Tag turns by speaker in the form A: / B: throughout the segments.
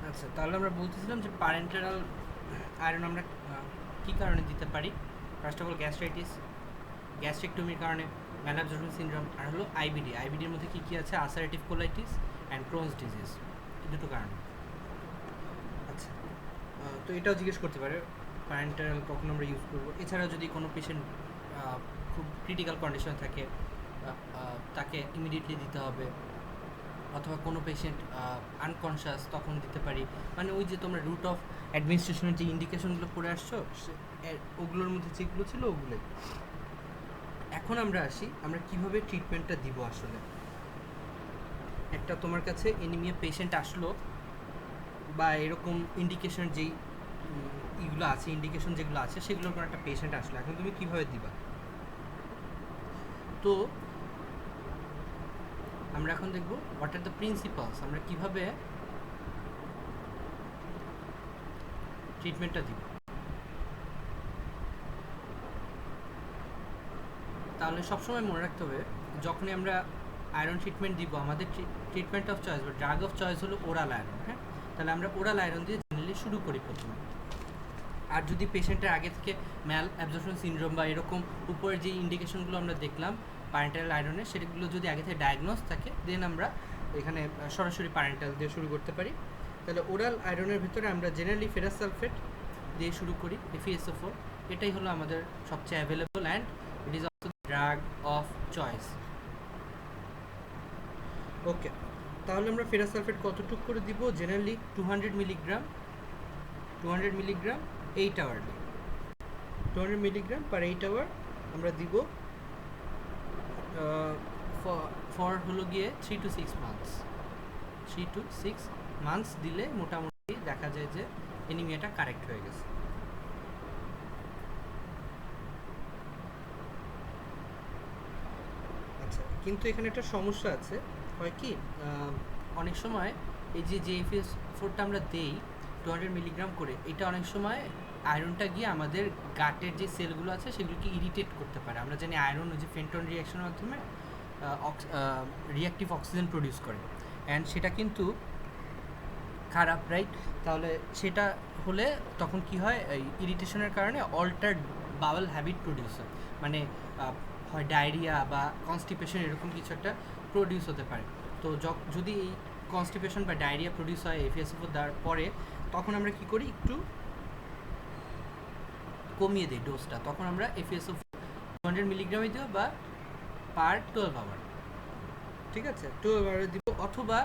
A: আচ্ছা, তাহলে আমরা বলতেছিলাম যে প্যারেন্টারাল আয়রন আমরা কী কারণে দিতে পারি। ফার্স্ট অফ অল গ্যাস্ট্রাইটিস, গ্যাস্ট্রিকটমির কারণে, ম্যালাবজোনিক সিনড্রোম, আর হলো আইবিডি। আইবিডির মধ্যে কী কী আছে? আসারেটিভ কোলাইটিস অ্যান্ড ক্রোনস ডিজিজ, এই দুটো কারণে। আচ্ছা, তো এটাও জিজ্ঞেস করতে পারে প্যারেন্টারাল কখন আমরা ইউজ করবো। এছাড়াও যদি কোনো পেশেন্ট খুব ক্রিটিক্যাল কন্ডিশন থাকে, তাকে ইমিডিয়েটলি দিতে হবে, অথবা কোনো পেশেন্ট আনকনশাস, তখন দিতে পারি। মানে ওই যে তোমরা রুট অফ অ্যাডমিনিস্ট্রেশনের যে ইন্ডিকেশনগুলো পড়ে আসছো, ওগুলোর মধ্যে যেগুলো ছিল ওগুলোই। এখন আমরা আসি, আমরা কিভাবে ট্রিটমেন্টটা দিব। আসলে একটা তোমার কাছে এনিমিয়া পেশেন্ট আসলো, বা এরকম ইন্ডিকেশন যেই ইগুলো আছে, ইন্ডিকেশন যেগুলো আছে সেগুলোর পর একটা পেশেন্ট আসলো, এখন তুমি কিভাবে দিবা। তো আমরা এখন দেখব হোয়াট আর দ্য প্রিন্সিপালস, আমরা কিভাবে ট্রিটমেন্টটা দিব। তাহলে সবসময় মনে রাখতে হবে, যখনই আমরা আয়রন ট্রিটমেন্ট দিব, আমাদের ট্রিটমেন্ট অফ চয়েস বা ড্রাগ অফ চয়েস হলো ওরাল আয়রন। হ্যাঁ, তাহলে আমরা ওরাল আয়রন দিয়ে জেনারেলি শুরু করি প্রথমে। আর যদি পেশেন্টের আগে থেকে ম্যাল অ্যাবজর্পশন সিনড্রোম বা এরকম উপরের যে ইন্ডিকেশনগুলো আমরা দেখলাম প্যারেন্টাল আয়রনের, সেগুলো যদি আগে থেকে ডায়াগনোস থাকে, দেন আমরা এখানে সরাসরি প্যারেন্টাল দিয়ে শুরু করতে পারি। তাহলে ওরাল আয়রনের ভিতরে আমরা জেনারেলি ফেরাস সালফেট দিয়ে শুরু করি, FeSO4। এটাই হলো আমাদের সবচেয়ে available and it is also drug of choice. Okay, তাহলে আমরা ফেরাস সালফেট কতটুকু করে দিব? Generally 200 milligram 8 hourly, 200 milligram per 8 hour আমরা দিব ফর হলো গিয়ে 3 to 6 মান্থস। 3 to 6 মান্থস দিলে মোটামুটি দেখা যায় যে এনিমিয়াটা কারেক্ট হয়ে গেছে। আচ্ছা, কিন্তু এখানে একটা সমস্যা আছে। হয় কি, অনেক সময় এই যে FeS4টা আমরা দেই 200 মিলিগ্রাম করে, এটা অনেক সময় আয়রনটা গিয়ে আমাদের গাটের যে সেলগুলো আছে সেগুলোকে ইরিটেট করতে পারে। আমরা জানি আয়রন ওই যে ফেন্টন রিয়াকশনের মাধ্যমে রিঅ্যাক্টিভ অক্সিজেন প্রডিউস করে, অ্যান্ড সেটা কিন্তু খারাপ, রাইট? তাহলে সেটা হলে তখন কি হয়, এই ইরিটেশনের কারণে অল্টার্ড বাওয়েল হ্যাবিট প্রডিউস হয়, মানে হয় ডায়রিয়া বা কনস্টিপেশন, এরকম কিছু একটা প্রডিউস হতে পারে। তো যদি এই কনস্টিপেশন বা ডায়রিয়া প্রডিউস হয় FeS4 দেওয়ার পরে, তখন আমরা কি করি, একটু কমিয়ে দিই ডোজটা। তখন আমরা FeS4 200 মিলিগ্রামে দিব, বা পার 12 আওয়ার, ঠিক আছে, 12 আওয়ারে দিব। অথবা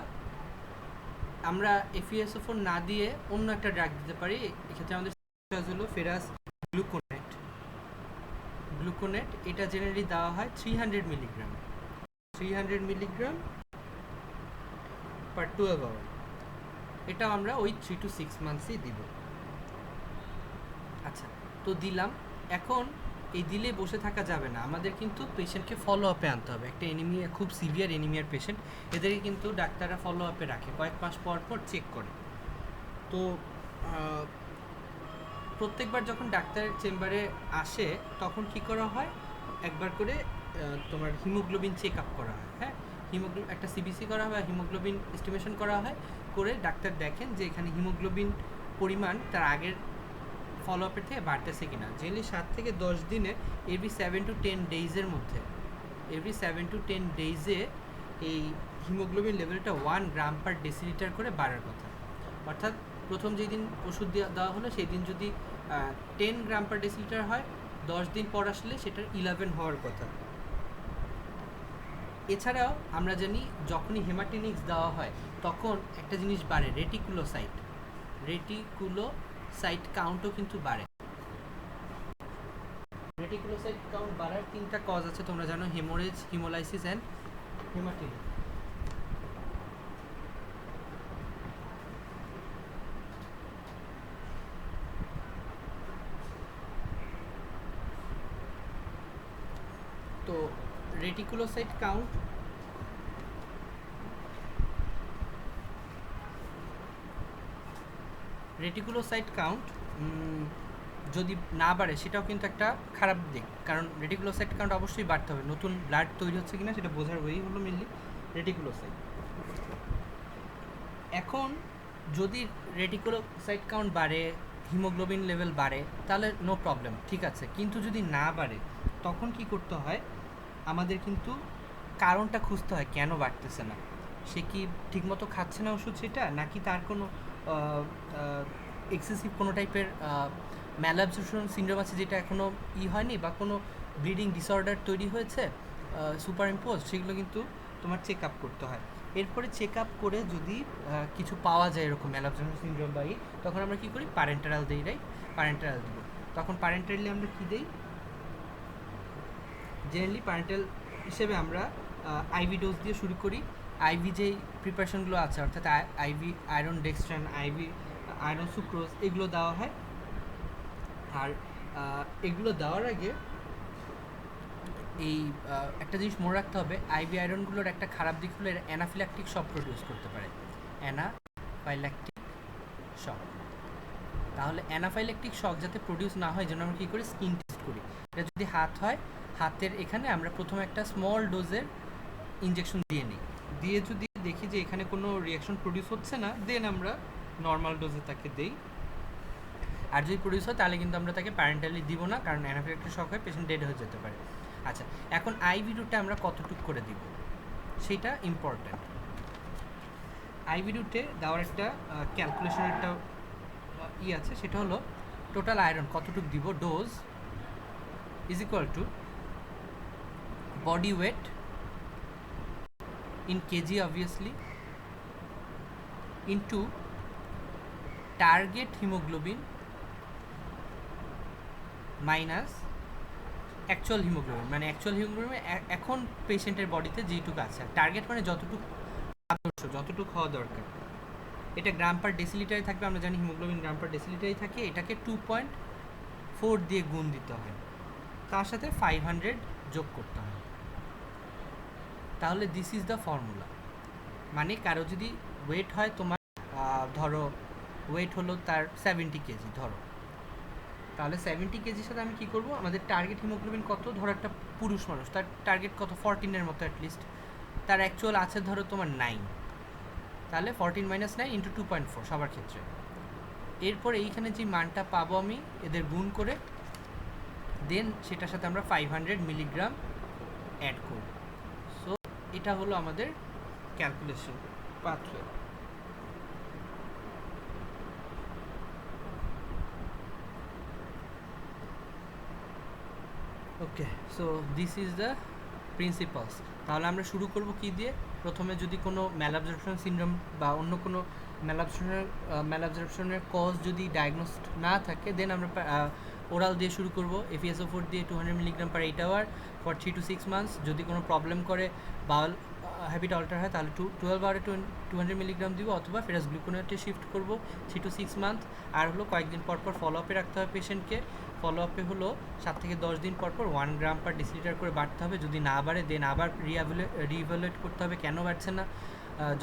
A: আমরা FeSO4 না দিয়ে অন্য একটা ড্রাগ দিতে পারি। এক্ষেত্রে আমাদের চয়েস হলো ফেরাস গ্লুকোনেট। এটা জেনারেলি দেওয়া হয় 300 মিলিগ্রাম পার 12 আওয়ার। এটা আমরা ওই 3 to 6 মান্থসই দিব। আচ্ছা, তো দিলাম। এখন এই দিলে বসে থাকা যাবে না, আমাদের কিন্তু পেশেন্টকে ফলো আপে আনতে হবে। একটা এনিমিয়া, খুব সিভিয়ার এনিমিয়ার পেশেন্ট, এদেরকে কিন্তু ডাক্তাররা ফলো আপে রাখে, কয়েক মাস পর পর চেক করে। তো প্রত্যেকবার যখন ডাক্তারের চেম্বারে আসে, তখন কি করা হয়, একবার করে তোমার হিমোগ্লোবিন চেক আপ করা হয়। হ্যাঁ, একটা সিবিসি করা হয়, হিমোগ্লোবিন এস্টিমেশন করা হয়, করে ডাক্তার দেখেন যে এখানে হিমোগ্লোবিন পরিমাণ তার আগের ফলো আপের থেকে বাড়তেছে কিনা। জেনারেলি 7 থেকে 10 দিনে, এভরি 7 to 10 ডেইজের মধ্যে, এভরি 7 to 10 ডেইজে এই হিমোগ্লোবিন লেভেলটা 1 গ্রাম পার ডেসিলিটার করে বাড়ার কথা। অর্থাৎ প্রথম যেই দিন ওষুধ দেওয়া হলো সেই দিন যদি 10 গ্রাম পার ডেসিলিটার হয়, 10 দিন পর আসলে সেটার 11 হওয়ার কথা। এছাড়াও আমরা জানি যখনই হেমাটিনিক্স দেওয়া হয়, তখন একটা জিনিস বাড়ে, রেটিকুলোসাইট কাউন্টও কিন্তু বাড়ে। রেটিকুলোসাইট কাউন্ট বাড়ার 3টা কজ আছে, তোমরা জানো, হেমোরেজ, হিমোলাইসিস অ্যান্ড হেমাটিনিক। তো রেটিকুলোসাইট কাউন্ট যদি না বাড়ে, সেটাও কিন্তু একটা খারাপ দিক, কারণ রেটিকুলোসাইট কাউন্ট অবশ্যই বাড়তে হবে। নতুন ব্লাড তৈরি হচ্ছে কিনা সেটা বোঝার ওই হলো মেনলি রেটিকুলোসাইট। এখন যদি রেটিকুলোসাইট কাউন্ট বাড়ে, হিমোগ্লোবিন লেভেল বাড়ে, তাহলে নো প্রবলেম, ঠিক আছে। কিন্তু যদি না বাড়ে তখন কি করতে হয়, আমাদের কিন্তু কারণটা খুঁজতে হয় কেন বাড়তেছে না। সে কি ঠিকমতো খাচ্ছে না ওষুধ সেটা, নাকি তার কোনো এক্সেসিভ কোনো টাইপের ম্যালঅ্যাবজর্পশন সিনড্রোম আছে যেটা এখনও হয়নি, বা কোনো ব্লিডিং ডিসঅর্ডার তৈরি হয়েছে সুপার ইম্পোজ, সেগুলো কিন্তু তোমার চেক আপ করতে হয়। এরপরে চেক আপ করে যদি কিছু পাওয়া যায় এরকম ম্যালঅ্যাবজর্পশন সিনড্রোম বা তখন আমরা কী করি, প্যারেন্টারাল দিই, রাইট? প্যারেন্টারাল দিব। তখন প্যারেন্টারালি আমরা কী দিই, জেনারেলি প্যারেন্টাল হিসেবে আমরা আইভি ডোজ দিয়ে শুরু করি। আইভি যেই প্রিপারেশনগুলো আছে, অর্থাৎ IV iron dextran, IV iron sucrose, এগুলো দেওয়া হয়। আর এগুলো দেওয়ার আগে এই একটা জিনিস মনে রাখতে হবে, আইভি আয়রনগুলোর একটা খারাপ দিক হলো এরা অ্যানাফিল্যাকটিক শক প্রডিউস করতে পারে, অ্যানাফাইল্যাকটিক শক। তাহলে অ্যানাফাইল্যাকটিক শক যাতে প্রডিউস না হয়, জন্য আমরা কী করি, স্কিন টেস্ট করি। এটা যদি হাত হয়, হাতের এখানে আমরা প্রথমে একটা স্মল ডোজের ইনজেকশন দিয়ে নিই, দিয়ে যদি দেখি যে এখানে কোনো রিয়াকশন প্রডিউস হচ্ছে না, দেন আমরা নর্মাল ডোজে তাকে দেই। আর যদি প্রডিউস হয় তাহলে কিন্তু আমরা তাকে প্যারেন্টালি দিব না, কারণ অ্যানাফিল্যাকটিক শক হয়ে পেশেন্ট ডেড হয়ে যেতে পারে। আচ্ছা, এখন আইভি রুটটা আমরা কতটুক করে দিব সেটা ইম্পর্ট্যান্ট। আইভি রুটে দেওয়ার একটা ক্যালকুলেশনের একটা আছে, সেটা হলো টোটাল আয়রন কতটুক দিব, dose is equal to body weight in kg obviously into target hemoglobin minus actual haemoglobin, মানে অ্যাকচুয়াল হিমোগ্লোবিন এখন পেশেন্টের বডিতে যেটুকু আছে। টার্গেট মানে যতটুকু আদর্শ, যতটুকু হওয়া দরকার। এটা গ্রাম পার ডেসিলিটারে থাকবে, আমরা জানি হিমোগ্লোবিন গ্রাম পার ডেসিলিটারেই থাকে। এটাকে 2.4 দিয়ে গুণ দিতে হয়, তার সাথে 500 যোগ করতে হয়। তাহলে দিস ইজ দ্য ফর্মুলা। মানে কারো যদি ওয়েট হয় তোমার, ধরো ওয়েট হলো তার 70 কেজি ধরো, তাহলে 70 কেজির সাথে আমি কী করবো, আমাদের টার্গেট হিমোগ্লোবিন কত, ধরো একটা পুরুষ মানুষ, তার টার্গেট কত, 14-এর মতো অ্যাটলিস্ট, তার অ্যাকচুয়াল আছে ধরো তোমার 9, তাহলে 14 - 9 ইন্টু 2.4 সবার ক্ষেত্রে। এরপর এইখানে যে মানটা পাবো আমি এদের গুণ করে, দেন সেটার সাথে আমরা 500 মিলিগ্রাম অ্যাড করব। সো এটা হলো আমাদের calculation pathway. Okay, so this is the principles. তাহলে আমরা শুরু করব কি দিয়ে, প্রথমে যদি কোনো ম্যালঅ্যাবজর্পশন সিনড্রোম বা অন্য কোনো ম্যালঅ্যাবজর্পশনের কজ যদি ডায়াগনোসড না থাকে, দেন আমরা ওরাল দিয়ে শুরু করব, FeSO4 দিয়ে 200 milligram per 8 hour for 3 to 6 months. যদি কোনো প্রবলেম করে, বাউল হ্যাবিট অল্টার হয়, তাহলে 12 আওয়ারে 200 মিলিগ্রাম দিব, অথবা ফেরাস গ্লুকোনেটে শিফট করব 3 to 6 মান্থ। আর হলো কয়েকদিন পর পর ফলো আপে রাখতে হবে পেশেন্টকে। ফলো আপে হলো 7 থেকে 10 দিন পর পর 1 গ্রাম পার ডেসিলিটার করে বাড়তে হবে। যদি না বাড়ে, দেন আবার রিইভ্যালুয়েট করতে হবে কেন বাড়ছে না।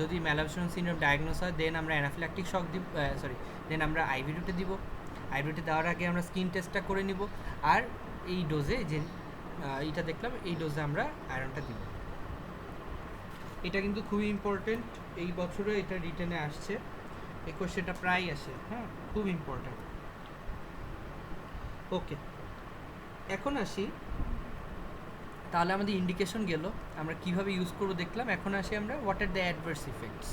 A: যদি ম্যালঅ্যাবজর্পশন সিনড্রোম ডায়াগনোস হয়, দেন আমরা অ্যানাফিল্যাকটিক শক দিব, দেন আমরা আইভি রুটে দিব। আইভি রুটে দেওয়ার আগে আমরা স্কিন টেস্টটা করে নিব, আর এই ডোজে যে এইটা দেখলাম, এই ডোজে আমরা আয়রনটা দিব। এটা কিন্তু খুবই ইম্পর্টেন্ট, এই বছরে এটা রিটেনে আসছে, এই কোয়েশ্চেনটা প্রায় আসে, হ্যাঁ, খুব ইম্পর্টেন্ট। ওকে, এখন আসি, তাহলে আমাদের ইন্ডিকেশন গেল, আমরা কিভাবে ইউজ করবো দেখলাম। এখন আসি আমরা what are the adverse effects.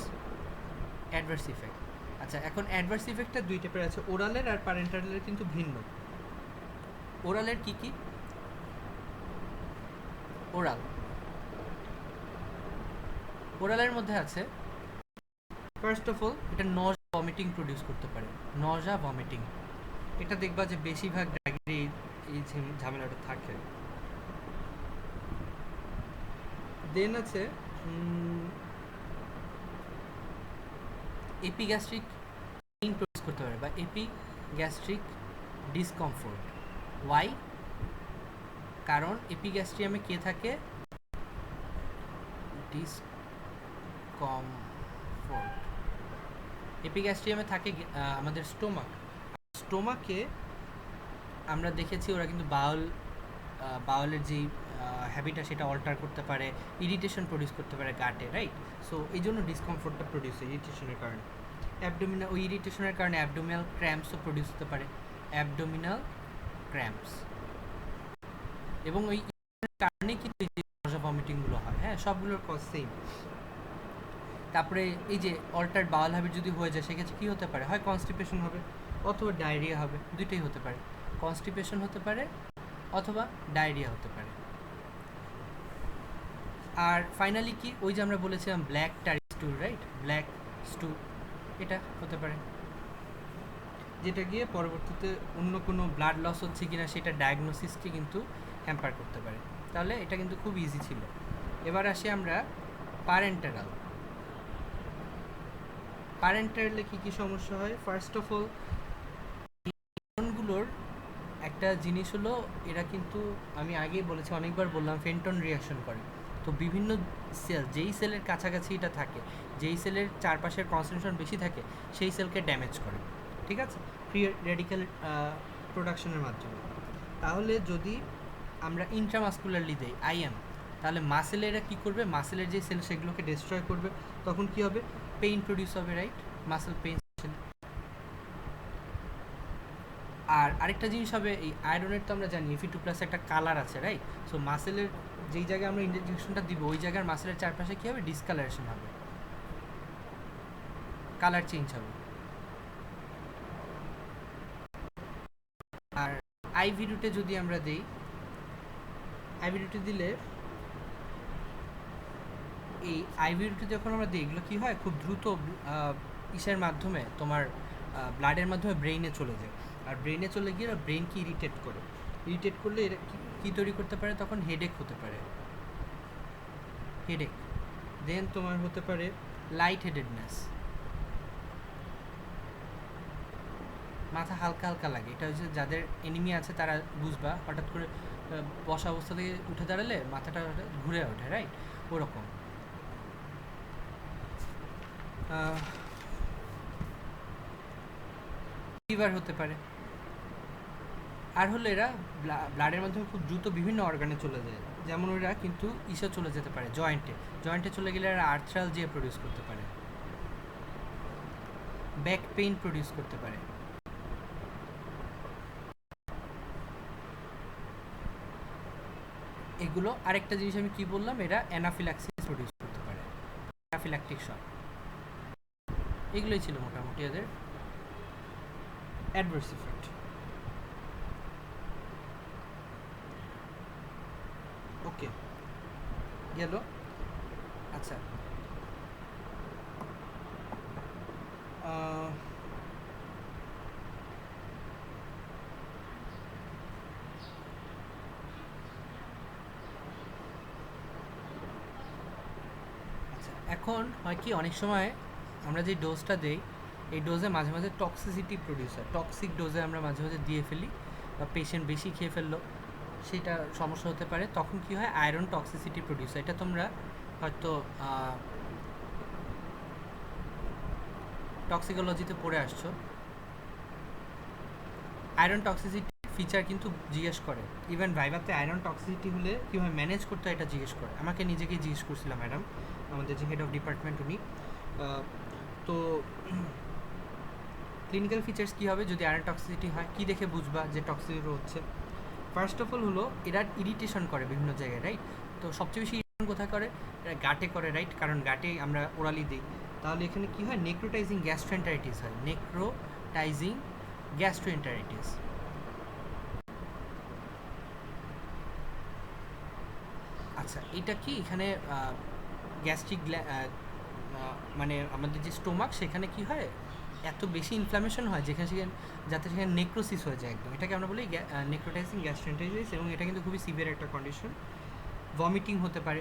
A: Adverse effect, আচ্ছা, এখন অ্যাডভার্স ইফেক্টটা দুই টাইপের আছে, ওরালের আর প্যারেন্টালের কিন্তু ভিন্ন। ওরালের কি কি, ওরালের মধ্যে আছে, ফার্স্ট অফ অল এটা নজা ভমিটিং প্রডিউস করতে পারে, নজা ভমিটিং। এটা দেখবা যে বেশিরভাগ ড্রাগের এই ঝামেলাটা থাকে। দেন আছে এপিগ্যাস্ট্রিক পেইন প্রডিউস করতে পারে, বা এপিগ্যাস্ট্রিক ডিসকমফোর্ট। ওয়াই? কারণ এপিগ্যাস্ট্রিয়ামে কে থাকে, ডিসকমফোর্ট। এপিগ্যাস্ট্রিয়ামে থাকে আমাদের স্টোমাকে আমরা দেখেছি ওরা কিন্তু বাউলের যেই হ্যাবিটা সেটা অল্টার করতে পারে, ইরিটেশন প্রডিউস করতে পারে গাটে, রাইট? সো এই জন্য ডিসকমফোর্টটা প্রডিউস হয় ইরিটেশনের কারণে। অ্যাবডোমিনাল, ওই ইরিটেশনের কারণে অ্যাবডোমিনাল ক্র্যাম্পসও প্রডিউস হতে পারে, অ্যাবডোমিনাল ক্র্যাম্পস। এবং ওই কারণে কিন্তু এই যে নজা ভমিটিংগুলো হয়, হ্যাঁ, সবগুলোর কজ সেম। তারপরে এই যে অল্টার্ড বাউল হ্যাবিট যদি হয়ে যায় সেক্ষেত্রে কী হতে পারে, হয় কনস্টিপেশন হবে অথবা ডায়রিয়া হবে, দুইটাই হতে পারে, কনস্টিপেশন হতে পারে অথবা ডায়রিয়া হতে পারে। আর ফাইনালি কি, ওই যে আমরা বলেছিলাম ব্ল্যাক টারি স্টুল, রাইট, ব্ল্যাক স্টুল, এটা হতে পারে, যেটা গিয়ে পরবর্তীতে অন্য কোনো ব্লাড লস হচ্ছে কিনা সেটা ডায়াগনোসিসকে কিন্তু হ্যাম্পার করতে পারে। তাহলে এটা কিন্তু খুব ইজি ছিল। এবার আসি আমরা প্যারেন্টারাল। প্যারেন্টারালে কী কী সমস্যা হয়? ফার্স্ট অফ অল, ফেন্টনগুলোর একটা জিনিস হলো, এরা কিন্তু আমি আগেই বলেছি, অনেকবার বললাম, ফেন্টন রিয়াকশন করে। তো বিভিন্ন সেল, যেই সেলের কাছাকাছি এটা থাকে, যেই সেলের চারপাশের কনসেন্ট্রেশন বেশি থাকে, সেই সেলকে ড্যামেজ করে, ঠিক আছে, ফ্রি রেডিক্যাল প্রোডাকশনের মাধ্যমে। তাহলে যদি আমরা ইন্ট্রামাসকুলারলি দেই আইএম, তাহলে মাসেলে এরা কী করবে, মাসেলের যে সেল সেগুলোকে ডিস্ট্রয় করবে, তখন কী হবে, পেইন প্রডিউস হবে, রাইট, মাসেল পেইন। আর আরেকটা জিনিস হবে, এই আয়রনের তো আমরা জানি Fe2+ একটা কালার আছে, রাইট। সো মাসেলের যেই জায়গায় আমরা ইনজেকশনটা দিব ওই জায়গার মাসেলের চারপাশে কী হবে, ডিসকালারেশন হবে, কালার চেঞ্জ হবে। আর আইভি রুটে যদি আমরা দিই, আইভি রুটে দিলে, এই আইভি রুটে যখন আমরা দিই, এগুলো কী হয়, খুব দ্রুত ইসের মাধ্যমে, তোমার ব্লাডের মাধ্যমে ব্রেইনে চলে যায়। আর ব্রেইনে চলে গিয়ে ব্রেইনকে ইরিটেট করে, ইরিটেট করলে এরা কী তৈরি করতে পারে, তখন হেডেক হতে পারে, হেডেক। দেন তোমার হতে পারে লাইট হেডেডনেস, মাথা হালকা হালকা লাগে। এটা হচ্ছে যাদের এনিমি আছে তারা বুঝবা, হঠাৎ করে বসা অবস্থা থেকে উঠে দাঁড়ালে মাথাটা ঘুরে ওঠে, রাইট, ওরকম। ফিভার হতে পারে। আর হলো এরা ব্লাডের মাধ্যমে খুব দ্রুত বিভিন্ন অর্গানে চলে যায়, যেমন ওরা কিন্তু ইসে চলে যেতে পারে জয়েন্টে, জয়েন্টে চলে গেলে এরা আর্থ্রালজিয়া প্রডিউস করতে পারে, ব্যাক পেইন প্রডিউস করতে পারে। এগুলো আরেকটা জিনিস আমি কি বললাম, এরা অ্যানাফিল্যাক্সিস প্রডিউস করতে পারে, অ্যানাফিল্যাকটিক শক। এগুলোই ছিল মোটামুটি এদের অ্যাডভার্স ইফেক্ট। ওকে, গেল। আচ্ছা, এখন হয় কি, অনেক সময় আমরা যে ডোজটা দিই, এই ডোজে মাঝে মাঝে টক্সিসিটি প্রডিউস হয়, টক্সিক ডোজে আমরা মাঝে মাঝে দিয়ে ফেলি, বা পেশেন্ট বেশি খেয়ে ফেললো, সেটা সমস্যা হতে পারে। তখন কি হয়, আয়রন টক্সিসিটি প্রডিউস হয়। এটা তোমরা হয়তো টক্সিকোলজিতে পড়ে আসছো। আয়রন টক্সিসিটি ফিচার কিন্তু জিজ্ঞেস করে, ইভেন ভাইভাতে আয়রন টক্সিসিটি হলে কীভাবে ম্যানেজ করতে হয় এটা জিজ্ঞেস করে। আমাকে নিজেকেই জিজ্ঞেস করছিলাম ম্যাডাম, আমাদের যে হেড অফ ডিপার্টমেন্ট উনি। তো ক্লিনিক্যাল ফিচার্স কী হবে যদি আয়রন টক্সিসিটি হয়, কী দেখে বুঝবা যে টক্সিসিটি হচ্ছে? ফার্স্ট অফ অল হলো এরা ইরিটেশন করে বিভিন্ন জায়গায়, রাইট। তো সবচেয়ে বেশি ইরিটেশন কোথায় করে, এরা গাটে করে, রাইট, কারণ গাটে আমরা ওরালি দিই। তাহলে এখানে কী হয়, নেক্রোটাইজিং গ্যাস্ট্রোএন্টারাইটিস হয়, নেক্রোটাইজিং গ্যাস্ট্রোএন্টারাইটিস। আচ্ছা, এটা কি এখানে গ্যাস্ট্রিক, মানে আমাদের যে স্টোমাক, সেখানে কি হয়, এত বেশি ইনফ্লামেশন হয় যেখানে সেখানে, যাতে সেখানে নেক্রোসিস হয়ে যায় একদম। এটাকে আমরা বলি নেক্রোটাইজিং গ্যাস্ট্রোএন্টারাইটিস, এবং এটা কিন্তু খুবই সিভিয়ার একটা কন্ডিশন। ভমিটিং হতে পারে,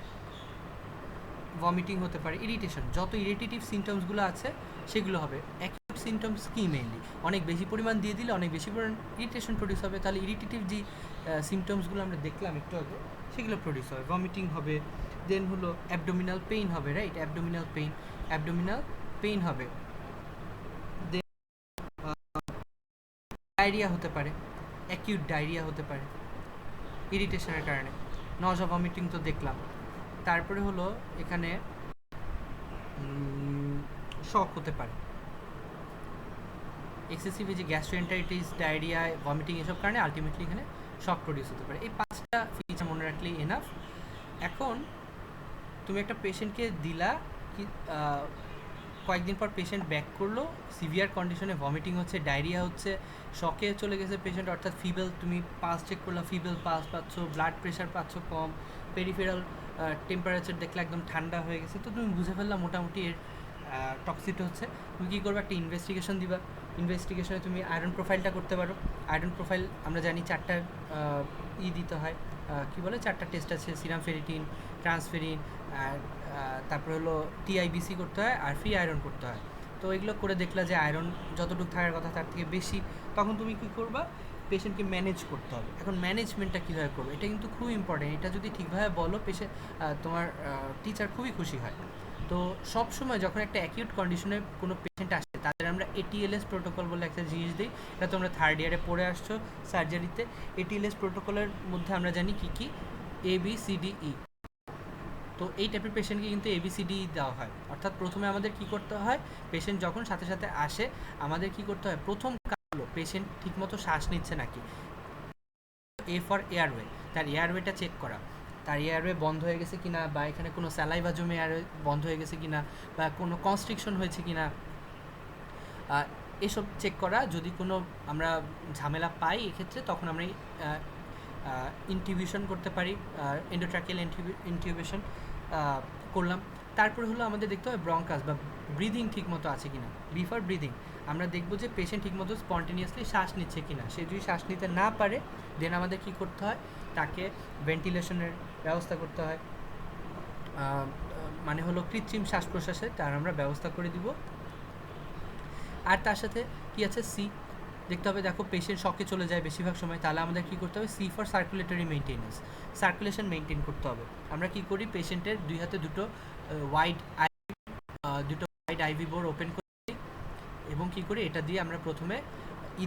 A: ভমিটিং হতে পারে, ইরিটেশন, যত ইরিটেটিভ সিমটমসগুলো আছে সেগুলো হবে। অ্যাকিউট সিমটমস কি, মেইনলি অনেক বেশি পরিমাণ দিয়ে দিলে অনেক বেশি পরিমাণ ইরিটেশন প্রডিউস হবে, তাহলে ইরিটেটিভ যে সিমটমসগুলো আমরা দেখলাম একটু আগে সেগুলো প্রডিউস হবে, ভমিটিং হবে। দেন হলো অ্যাবডোমিনাল পেইন হবে, right, abdominal pain, abdominal pain হবে। দেন ডায়রিয়া হতে পারে, অ্যাকিউট ডায়রিয়া হতে পারে ইরিটেশনের কারণে। নজা ভমিটিং তো দেখলাম। তারপরে হলো এখানে শক হতে পারে, এক্সেসিভ যে গ্যাস্ট্রোএন্টারাইটিস, ডায়রিয়া, ভমিটিং এসব কারণে আলটিমেটলি এখানে শক প্রডিউস হতে পারে। এই 5টা ফিচার মনে রাখলেই এনাফ। এখন তুমি একটা পেশেন্টকে দিলা, কি কয়েকদিন পর পেশেন্ট ব্যাক করলো, সিভিয়ার কন্ডিশনে ভমিটিং হচ্ছে, ডায়রিয়া হচ্ছে, শকে চলে গেছে পেশেন্ট, অর্থাৎ ফিবেল, তুমি পালস চেক করলা, ফিবেল পালস পাচ্ছ, ব্লাড প্রেশার পাচ্ছ কম, পেরিফেরাল টেম্পারেচার দেখলে একদম ঠান্ডা হয়ে গেছে, তো তুমি বুঝে ফেললা মোটামুটি এর টক্সিটি হচ্ছে। তুমি কী করবে, একটা ইনভেস্টিগেশন দিবা। ইনভেস্টিগেশনে তুমি আয়রন প্রোফাইলটা করতে পারো। আয়রন প্রোফাইল আমরা জানি 4টা দিতে হয়, কী বলে 4টা টেস্ট আছে, সিরাম ফেরিটিন, ট্রান্সফেরিন, আর তারপরে হলো টিআইবিসি করতে হয়, আর ফ্রি আয়রন করতে হয়। তো এগুলো করে দেখলা যে আয়রন যতটুকু থাকার কথা তার থেকে বেশি, তখন তুমি কী করবা, পেশেন্টকে ম্যানেজ করতে হবে। এখন ম্যানেজমেন্টটা কীভাবে করবে, এটা কিন্তু খুব ইম্পর্টেন্ট। এটা যদি ঠিকভাবে বলো, তোমার টিচার খুবই খুশি হয়। তো সব সময় যখন একটা অ্যাকিউট কন্ডিশনে কোনো পেশেন্ট আসে, তাদের আমরা এটিএলএস প্রোটোকল বলে একটা জিনিস দিই। এটা তোমরা 3rd ইয়ারে পড়ে আসছো সার্জারিতে। এটিএলএস প্রোটোকলের মধ্যে আমরা জানি কী কী, ABCDE। তো এই টাইপের পেশেন্টকে কিন্তু ABCDE দেওয়া হয়। অর্থাৎ প্রথমে আমাদের কি করতে হয়, পেশেন্ট যখন সাথে সাথে আসে, আমাদের কি করতে হয়, প্রথম কাজ হলো পেশেন্ট ঠিকমতো শ্বাস নিচ্ছে নাকি। A ফর এয়ারওয়ে, তার এয়ারওয়েটা চেক করা, তার এয়ারওয়ে বন্ধ হয়ে গেছে কিনা, বা এখানে কোনো স্যালাইভা জমে এয়ারওয়ে বন্ধ হয়ে গেছে কিনা, বা কোনো কনস্ট্রিকশন হয়েছে কিনা, এসব চেক করা। যদি কোনো আমরা ঝামেলা পাই এক্ষেত্রে, তখন আমরা ইনটিউবেশন করতে পারি, এন্ডোট্রাকিয়াল ইনটিউবেশন করলাম। তারপরে হলো আমাদের দেখতে হবে ব্রঙ্কাস বা ব্রিদিং ঠিকমতো আছে কিনা। বি ফর ব্রিদিং, আমরা দেখব যে পেশেন্ট ঠিকমতো স্পন্টেনিয়াসলি শ্বাস নিচ্ছে কিনা। সে যদি শ্বাস নিতে না পারে, দেন আমাদের কি করতে হয়, তাকে ভেন্টিলেশনের ব্যবস্থা করতে হয়, মানে হলো কৃত্রিম শ্বাস প্রশ্বাসে তার আমরা ব্যবস্থা করে দিব। আর তার সাথে কি আছে, সি দেখতে হবে। দেখো পেশেন্ট শকে চলে যায় বেশিরভাগ সময়, তাহলে আমাদের কী করতে হবে, C for circulatory maintenance, circulation maintain করতে হবে। আমরা কি করি, পেশেন্টের 2 হাতে দুটো ওয়াইড আইভি বোর ওপেন করি, এবং কি করি, এটা দিয়ে আমরা প্রথমে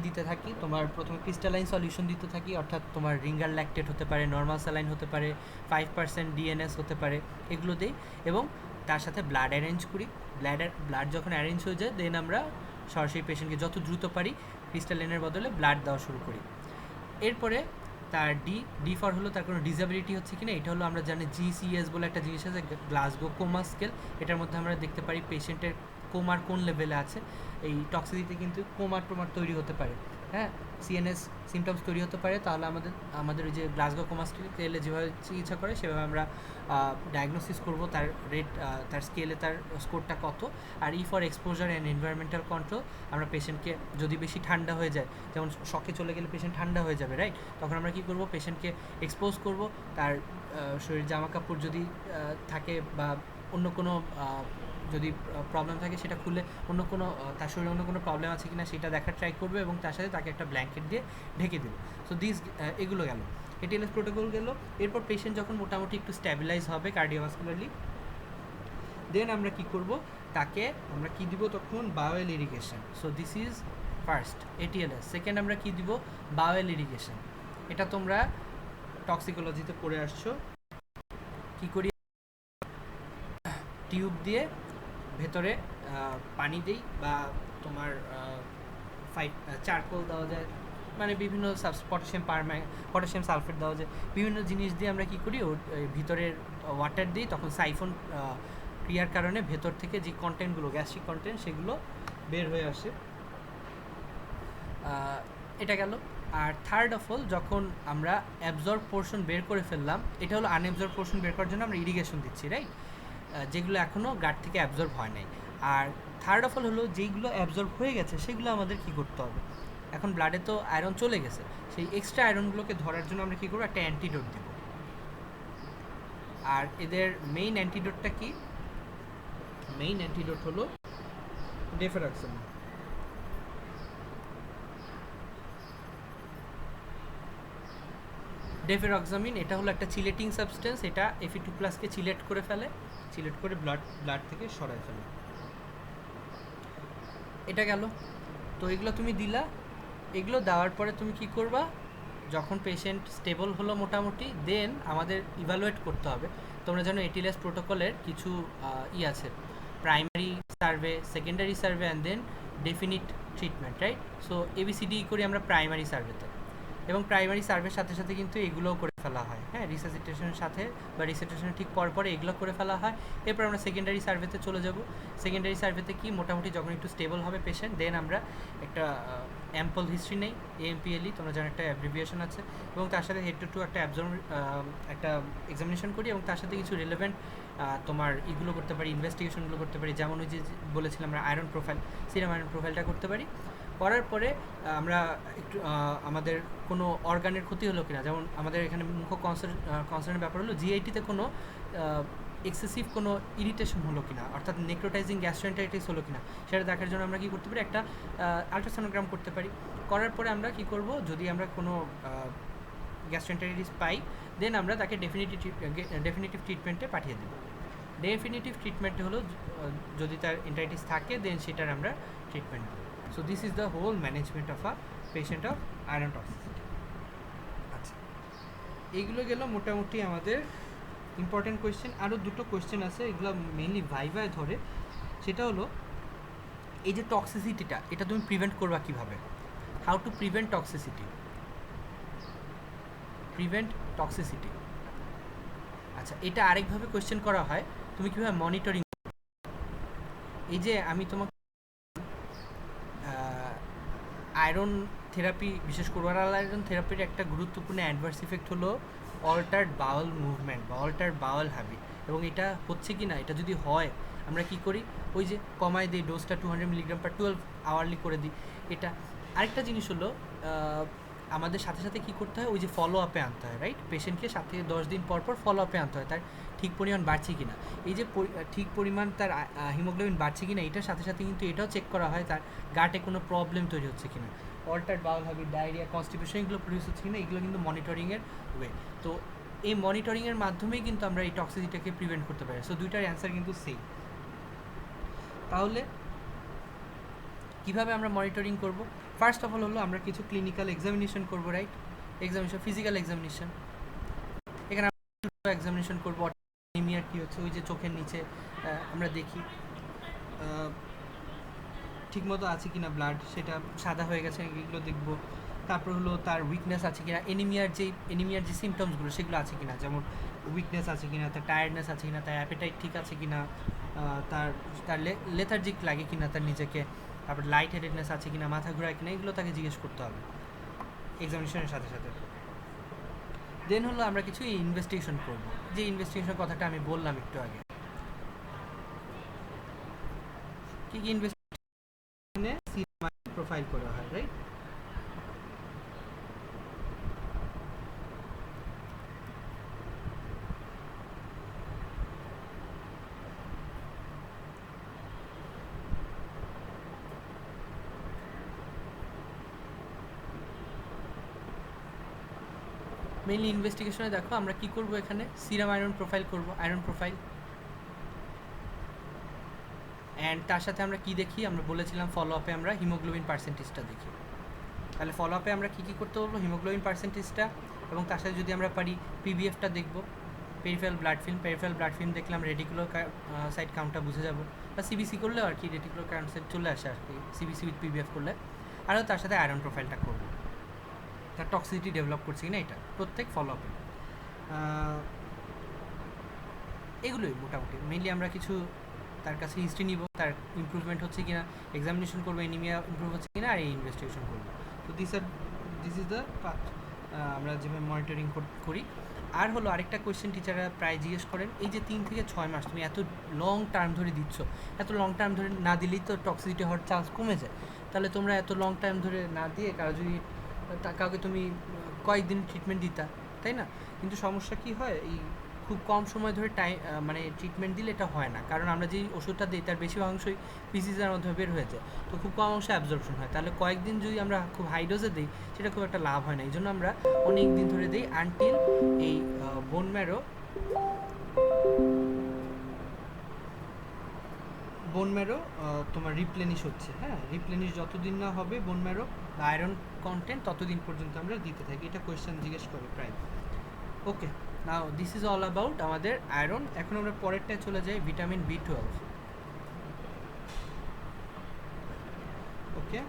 A: দিতে থাকি। তোমার প্রথমে ক্রিস্টালাইন সলিউশন দিতে থাকি, অর্থাৎ তোমার রিঙ্গার ল্যাকটেট হতে পারে, নর্মাল স্যালাইন হতে পারে, 5% ডিএনএস হতে পারে, এগুলো দিই। এবং তার সাথে ব্লাড অ্যারেঞ্জ করি। ব্লাড যখন অ্যারেঞ্জ হয়ে যায়, দেন আমরা সরাসরি পেশেন্টকে যত দ্রুত পারি ক্রিস্টালাইনের বদলে ব্লাড দেওয়া শুরু করি। এরপরে তার ডি ফর হলো তার কোনো ডিসএবিলিটি হচ্ছে কিনা। এটা হলো আমরা জানি GCS বলে একটা জিনিস আছে, গ্লাসগো কোমা স্কেল। এটার মধ্যে আমরা দেখতে পারি পেশেন্টের কোমার কোন লেভেলে আছে। এই টক্সিসিটি কিন্তু কোমার তৈরি হতে পারে, হ্যাঁ, CNS সিমটমস তৈরি হতে পারে। তাহলে আমাদের ওই যে গ্লাসগো কোমা স্কেলে যেভাবে চিকিৎসা করে, সেভাবে আমরা ডায়াগনোসিস করব তার তার স্কেলে তার স্কোরটা কত। আর for exposure and environmental control, আমরা পেশেন্টকে যদি বেশি ঠান্ডা হয়ে যায়, যেমন শকে চলে গেলে পেশেন্ট ঠান্ডা হয়ে যাবে, রাইট, তখন আমরা কী করব, পেশেন্টকে এক্সপোজ করব। তার শরীর জামা কাপড় যদি থাকে, বা অন্য কোনো যদি প্রবলেম থাকে, সেটা খুলে অন্য কোনো তার শরীরে অন্য কোনো প্রবলেম আছে কিনা সেটা দেখার ট্রাই করবে, এবং তার সাথে তাকে একটা ব্ল্যাঙ্কেট দিয়ে ঢেকে দেবে। সো এগুলো গেল, এটিএলএস প্রোটোকল গেল। এরপর পেশেন্ট যখন মোটামুটি একটু স্ট্যাবিলাইজ হবে কার্ডিওভাস্কুলারলি, দেন আমরা কি করব, তাকে আমরা কি দিব তখন, bowel irrigation. So this is first ATLS. Second আমরা কি দিব, বাওয়েল ইরিগেশন। এটা তোমরা টক্সিকোলজিতে পড়ে আসছো। কি করি, টিউব দিয়ে ভেতরে পানি দিই, বা তোমার চারকোল দেওয়া যায়, মানে বিভিন্ন পটাশিয়াম সালফেট দেওয়া যায়, বিভিন্ন জিনিস দিয়ে আমরা কি করি, ওর ভিতরের ওয়াটার দিই। তখন সাইফন ক্রিয়ার কারণে ভেতর থেকে যে কন্টেন্টগুলো, গ্যাস্ট্রিক কন্টেন্ট, সেগুলো বের হয়ে আসে। এটা গেল। আর থার্ড অফ অল, যখন আমরা অ্যাবজর্ব পোর্শন বের করে ফেললাম, এটা হলো আনঅ্যাবজর্ব পোর্শন বের করার জন্য আমরা ইরিগেশন দিচ্ছি, রাইট, যেগুলো এখনও গাট থেকে অ্যাবজর্ব হয় নাই। আর থার্ড অফ অল হলো, যেইগুলো অ্যাবজর্ব হয়ে গেছে সেগুলো আমাদের কী করতে হবে। এখন ব্লাডে তো আয়রন চলে গেছে, সেই এক্সট্রা আয়রনগুলোকে ধরার জন্য আমরা কী করবো, একটা অ্যান্টিডোট দেব। আর এদের মেইন অ্যান্টিডোটটা কি, মেইন অ্যান্টিডোট হলো ডেফেরক্সামিন। ডেফেরক্সামিন এটা হলো একটা চিলেটিং সাবস্টেন্স। এটা Fe2+ চিলেট করে ফেলে, চিলেট করে ব্লাড থেকে সরায় ফেলে। এটা গেল। তো এগুলো তুমি দিলা। এগুলো দেওয়ার পরে তুমি কি করবা, যখন পেশেন্ট স্টেবল হলো মোটামুটি, দেন আমাদের ইভালুয়েট করতে হবে। তোমরা জানো এটিএলএস প্রোটোকলের কিছু আছে, primary survey, secondary survey, and then definite treatment, right? So ABCD করি আমরা প্রাইমারি সার্ভেতে, এবং প্রাইমারি সার্ভের সাথে সাথে কিন্তু এগুলোও করে ফেলা হয়, হ্যাঁ, রিসাসিটেশনের সাথে বা রিসাসিটেশনের ঠিক পরে এগুলো করে ফেলা হয়। এরপর আমরা সেকেন্ডারি সার্ভেতে চলে যাব। সেকেন্ডারি সার্ভেতে কি মোটামুটি যখন একটু স্টেবল হবে পেশেন্ট, দেন আমরা একটা অ্যাম্পল হিস্ট্রি নেই, এএমপিএলই, তোমরা জানো একটা অ্যাব্রিভিয়েশন আছে, এবং তার সাথে হেড টু একটা একটা এক্সামিনেশন করি, এবং তার সাথে কিছু রিলেভেন্ট তোমার এগুলো করতে পারি, ইনভেস্টিগেশনগুলো করতে পারি, যেমন ওই যে বলেছিলাম আমরা আয়রন প্রোফাইল, সিরাম আয়রন প্রোফাইলটা করতে পারি। করার পরে আমরা একটু আমাদের কোনো অর্গানের ক্ষতি হলো কিনা, যেমন আমাদের এখানে মুখ্য কনসার্নের ব্যাপার হলো জিআইটিতে কোনো এক্সেসিভ কোনো ইরিটেশন হলো কিনা, অর্থাৎ নেক্রোটাইজিং গ্যাস্ট্রোএন্টারাইটিস হলো কিনা, সেটা দেখার জন্য আমরা কী করতে পারি, একটা আলট্রাসোনোগ্রাম করতে পারি। করার পরে আমরা কী করব, যদি আমরা কোনো গ্যাস্ট্রোএন্টারাইটিস পাই, দেন আমরা তাকে ডেফিনিটিভ ট্রিটমেন্টে পাঠিয়ে দেব। ডেফিনিটিভ ট্রিটমেন্ট হলো যদি তার এন্টারাইটিস থাকে, দেন সেটার আমরা ট্রিটমেন্ট দেব। So this is the whole management of a patient of iron toxicity. আচ্ছা, এইগুলো গেল মোটামুটি আমাদের ইম্পর্টেন্ট কোয়েশ্চেন। আরও দুটো কোয়েশ্চেন আছে, এগুলো মেইনলি ভাইভায় ধরে, সেটা হলো এই যে টক্সিসিটিটা, এটা তুমি প্রিভেন্ট করবা কীভাবে, হাউ টু প্রিভেন্ট টক্সিসিটি, আচ্ছা, এটা আরেকভাবে কোয়েশ্চেন করা হয়, তুমি কীভাবে মনিটরিং, এই যে আমি তোমাকে আয়রন থেরাপি, বিশেষ করে ওরাল আয়রন থেরাপির একটা গুরুত্বপূর্ণ অ্যাডভার্স ইফেক্ট হলো অল্টার্ড বাউল মুভমেন্ট বা অল্টার্ড বাউল হ্যাবিট, এবং এটা হচ্ছে কি না, এটা যদি হয় আমরা কি করি, ওই যে কমায় দিই ডোজটা 200 মিলিগ্রাম পার 12 আওয়ারলি করে দিই। এটা আরেকটা জিনিস হলো আমাদের সাথে সাথে কী করতে হয়, ওই যে ফলো আপে আনতে হয়, রাইট? পেশেন্টকে 7 থেকে 10 দিন পর ফলো আপে আনতে হয়, তার ঠিক পরিমাণ বাড়ছে কি না, এই যে ঠিক পরিমাণ তার হিমোগ্লোবিন বাড়ছে কি না, এটার সাথে সাথে কিন্তু এটাও চেক করা হয় তার গাটে কোনো প্রবলেম তৈরি হচ্ছে কি না, অল্টার্ড বাউল হ্যাবিট, ডায়রিয়া, কনস্টিপেশন, এগুলো প্রডিউস হচ্ছে কি না, এগুলো কিন্তু মনিটরিংয়ের ওয়ে। তো এই মনিটরিংয়ের মাধ্যমেই কিন্তু আমরা এই টক্সিসিটিটাকে প্রিভেন্ট করতে পারি। সো দুইটার অ্যান্সার কিন্তু সেম। তাহলে কীভাবে আমরা মনিটরিং করব? ফার্স্ট অফ অল হলো আমরা কিছু ক্লিনিক্যাল এক্সামিনেশন করব, রাইট? এক্সামিনেশন, ফিজিক্যাল এক্সামিনেশন, এখানে আমরা এক্সামিনেশন করবো, অ্যানিমিয়া কী হচ্ছে, ওই যে চোখের নিচে আমরা দেখি ঠিকমতো আছে কিনা ব্লাড, সেটা সাদা হয়ে গেছে এগুলো দেখব। তারপর হলো তার উইকনেস আছে কিনা, এনিমিয়ার যে সিমটমসগুলো সেগুলো আছে কিনা, যেমন উইকনেস আছে কিনা, তার টায়ার্ডনেস আছে কিনা, তার অ্যাপেটাইট ঠিক আছে কিনা, তার লেথার্জিক লাগে কিনা তার নিজেকে, তারপর লাইট হেডেডনেস আছে কিনা, মাথা ঘোরায় কিনা, এগুলো তাকে জিজ্ঞেস করতে হবে এক্সামিনেশনের সাথে সাথে। দেন হলো আমরা কিছু ইনভেস্টিগেশন করব, যে ইনভেস্টিগেশনের কথাটা আমি বললাম একটু আগে। কী কী ইনভেস্টিগেশনে সিরাম প্রোফাইল করা হয়, রাইট? মেইনলি ইনভেস্টিগেশনে দেখো আমরা কি করব, এখানে সিরাম আয়রন প্রোফাইল করব, আয়রন প্রোফাইল, অ্যান্ড তার সাথে আমরা কি দেখি, আমরা বলেছিলাম ফলো আপে আমরা হিমোগ্লোবিন পার্সেন্টেজটা দেখি। তাহলে ফলো আপে আমরা কী কী করতে বলবো, হিমোগ্লোবিন পার্সেন্টেজটা, এবং তার সাথে যদি আমরা পারি পিবিএফটা দেখব, পেরিফেরাল ব্লাড ফিল্ম দেখলে আমরা রেটিকুলার সাইট কাউন্টটা বুঝে যাব, বা সিবিসি করলেও আর কি রেটিকুলার কাউন্ট চলে আসে আর কি, সিবিসি উইথ পিবিএফ করলে। আরও তার সাথে আয়রন প্রোফাইলটা করবো, তার টক্সিসিটি ডেভেলপ করছে কিনা, এটা প্রত্যেক ফলো আপে। এগুলোই মোটামুটি মেইনলি আমরা কিছু তার কাছে হিস্ট্রি নিব, তার ইমপ্রুভমেন্ট হচ্ছে কিনা, এক্সামিনেশন করবো, এনিমিয়া ইমপ্রুভ হচ্ছে কিনা, আর এই ইনভেস্টিগেশন করবো। তো দিস ইজ দ্য পাথ আমরা যেভাবে মনিটরিং করি। আর হলো আরেকটা কোয়েশ্চেন টিচাররা প্রায় জিজ্ঞেস করেন, এই যে 3 থেকে 6 মাস তুমি এত লং টার্ম ধরে দিচ্ছ, এত লং টার্ম ধরে না দিলেই তো টক্সিসিটি হওয়ার চান্স কমে যায়, তাহলে তোমরা এত লং টাইম ধরে না দিয়ে কাউকে তুমি কয়েকদিন ট্রিটমেন্ট দিতা, তাই না? কিন্তু সমস্যা কি হয়, এই খুব কম সময় ধরে মানে ট্রিটমেন্ট দিলে এটা হয় না, কারণ আমরা যেই ওষুধটা দিই তার বেশির অংশই ফিজিসের মাধ্যমে বের হয়ে যায়, তো খুব কম অংশে অ্যাবজর্পশন হয়। তাহলে কয়েকদিন যদি আমরা খুব হাই ডোজে দিই, সেটা খুব একটা লাভ হয় না, এই জন্য আমরা অনেক দিন ধরে দিই, আনটিল এই বোন ম্যারো তোমার রিপ্লেনিশ হচ্ছে, হ্যাঁ, রিপ্লেনিশ যতদিন না হবে বোন ম্যারো বা আয়রন কন্টেন্ট, ততদিন পর্যন্ত আমরা দিতে থাকি। এটা কোয়েশ্চেন জিজ্ঞেস করে প্রায়। ওকে, নাও দিস ইজ অল অ্যাবাউট আমাদের আয়রন। এখন আমরা পরেরটায় চলে যাই, ভিটামিন B12। ওকে,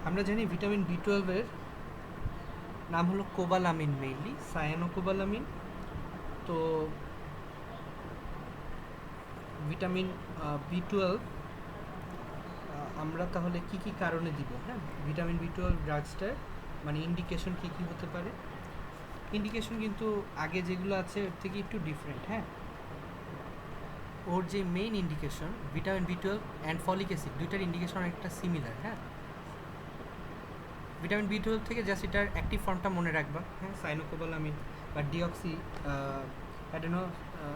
A: আমরা জানি ভিটামিন B12 এর নাম হলো কোবালামিন, মেইনলি সায়ানোকোবালামিন। তো ভিটামিন B12 আমরা তাহলে কি কি কারণে দিব? হ্যাঁ, ভিটামিন B12 ড্রাগসটার মানে ইন্ডিকেশন কি কি হতে পারে? ইন্ডিকেশন কিন্তু আগে যেগুলো আছে ওর থেকে একটু ডিফারেন্ট। হ্যাঁ, ওর যে main indication vitamin B12 and folic acid, দুইটার ইন্ডিকেশন অনেকটা সিমিলার। হ্যাঁ, ভিটামিন B12 থেকে জাস্ট এটার অ্যাক্টিভ ফর্মটা মনে রাখবা। হ্যাঁ, সাইনোকোবালামিন বা ডিঅক্সি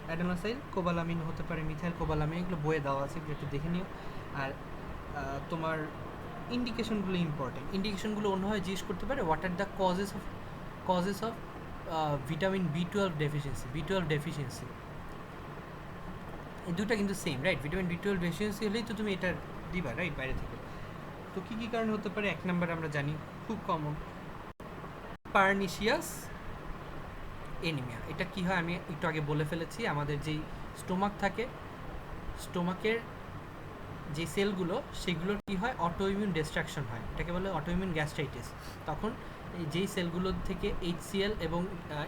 A: অ্যাডেনোসাইল কোবালামিন হতে পারে, মিথাইল কোবালামিন, এগুলো বইয়ে দেওয়া আছে, এগুলো একটু দেখে নিও। আর তোমার ইন্ডিকেশনগুলো ইম্পর্টেন্ট। ইন্ডিকেশনগুলো অন্যভাবে জিজ্ঞেস করতে পারে, what are the causes of vitamin B12 deficiency. এই দুটা কিন্তু same, right? Vitamin B12 deficiency হলেই তো তুমি এটা দিবা, রাইট, বাইরে থেকে। তো কী কী কারণে হতে পারে? 1 নাম্বার আমরা জানি খুব কমন, পারনিশিয়াস এনিমিয়া। এটা কি হয় আমি একটু আগে বলে ফেলেছি, আমাদের যেই স্টোমাক থাকে, স্টোমাকের যে সেলগুলো সেগুলোর কি হয়, অটোইমিউন ডিস্ট্রাকশন হয়, এটাকে বলে অটোইমিউন গ্যাস্ট্রাইটিস। তখন এই যেই সেলগুলো থেকে HCl এবং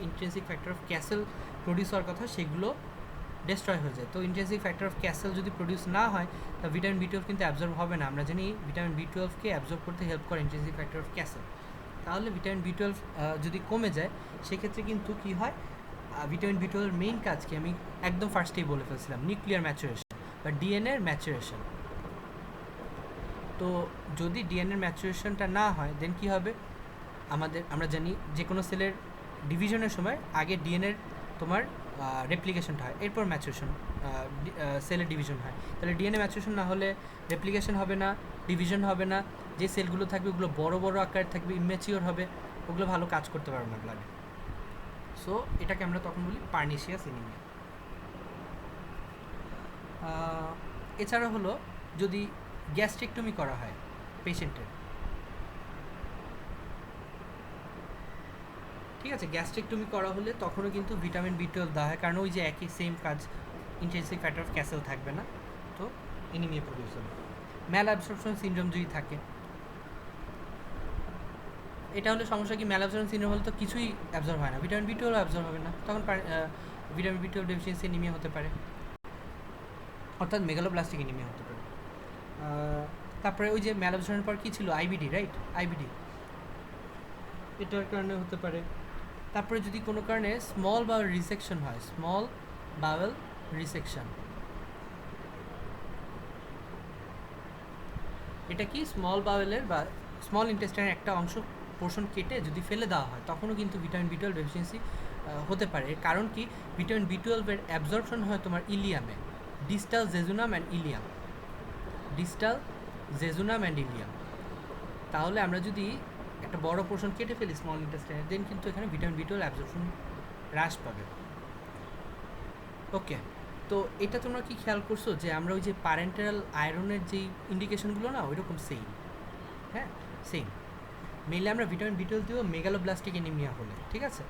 A: intrinsic factor of castle produce হওয়ার কথা সেগুলো ডিস্ট্রয় হয়ে যায়। তো ইন্ট্রিনসিক ফ্যাক্টর অফ ক্যাসেল যদি প্রডিউস না হয় তা ভিটামিন B12 কিন্তু অ্যাবজর্ব হবে না। আমরা জানি ভিটামিন B12কে অ্যাবজর্ব করতে হেল্প করে ইন্ট্রিনসিক ফ্যাক্টর অফ ক্যাসেল। তাহলে ভিটামিন B12 যদি কমে যায় সেক্ষেত্রে কিন্তু কি হয়, ভিটামিন B12 এর মেইন কাজকে আমি একদম ফার্স্টেই বলে ফেলছিলাম, নিউক্লিয়ার ম্যাচুরেশন বা ডিএনএর ম্যাচুরেশন। তো যদি ডিএনএর ম্যাচুরেশনটা না হয় দেন কী হবে, আমরা জানি যে কোনো সেলের ডিভিশনের সময় আগে ডিএনএর তোমার রেপ্লিকেশনটা হয়, এরপর ম্যাচুরেশন, সেলের ডিভিশন হয়। তাহলে ডিএনএ ম্যাচুরেশন না হলে রেপ্লিকেশন হবে না, ডিভিশন হবে না, যে সেলগুলো থাকবে ওগুলো বড় বড় আকার থাকবে, ইম্যাচিওর হবে, ওগুলো ভালো কাজ করতে পারবে না ব্লাডে। সো এটাকে আমরা তখন বলি পারনিশিয়াস এনিমিয়া। এছাড়া হলো যদি গ্যাস্ট্রেক্টমি করা হয় পেশেন্টের, ঠিক আছে, গ্যাস্ট্রেক্টমি করা হলে তখনও কিন্তু ভিটামিন B12 দেওয়া হয়, কারণ ওই যে একই সেম কাজ, ইন্ট্রিনসিক ফ্যাক্টর অফ ক্যাসেল থাকবে না, তো এনিমিয়া প্রডিউস হবে। ম্যাল অ্যাবসর্পশন সিনড্রোম যদি থাকে, এটা হলে সমস্যা কি, ম্যাল অ্যাবসর্পশন সিনড্রোম হলে তো কিছুই অ্যাবজর্ব হয় না, ভিটামিন B12 অ্যাবজর্ব হবে না, তখন ভিটামিন B12 ডেফিসিয়েন্সি এনিমিয়া হতে পারে, অর্থাৎ মেগালোব্লাস্টিক এনিমিয়া হতে পারে। তারপরে ওই যে ম্যাল অ্যাবসর্পশনের পর কী ছিল, আইবিডি, রাইট, আইবিডি, এটার কারণে হতে পারে। তারপরে যদি কোনো কারণে স্মল বাওয়েল রিসেকশন হয়, স্মল বাওয়েল রিসেকশন, এটা কি স্মল বাওয়েলের বা স্মল ইন্টেস্টাইনের একটা অংশ পোর্শন কেটে যদি ফেলে দেওয়া হয় তখনও কিন্তু ভিটামিন B12 ডেফিসিয়েন্সি হতে পারে। এর কারণ কি, ভিটামিন B12 এর অ্যাবজর্পশন হয় তোমার ইলিয়ামে, distal jejunum and ileum, distal jejunum and ileum. তাহলে আমরা যদি একটা বড় পোর্শন কেটে ফেলি স্মল ইন্টেস্টাইনে, দেন কিন্তু এখানে ভিটামিন B12 অ্যাবজর্পশন হ্রাস পাবে। ওকে, তো এটা তোমরা কি খেয়াল করছো যে আমরা ওই যে প্যারেন্টাল আয়রনের যেই ইন্ডিকেশনগুলো না ওইরকম সেম, হ্যাঁ সেম। মেইনলি আমরা ভিটামিন B12 দিয়েও মেগালোব্লাস্টিক এনিমিয়া হলে, ঠিক আছে,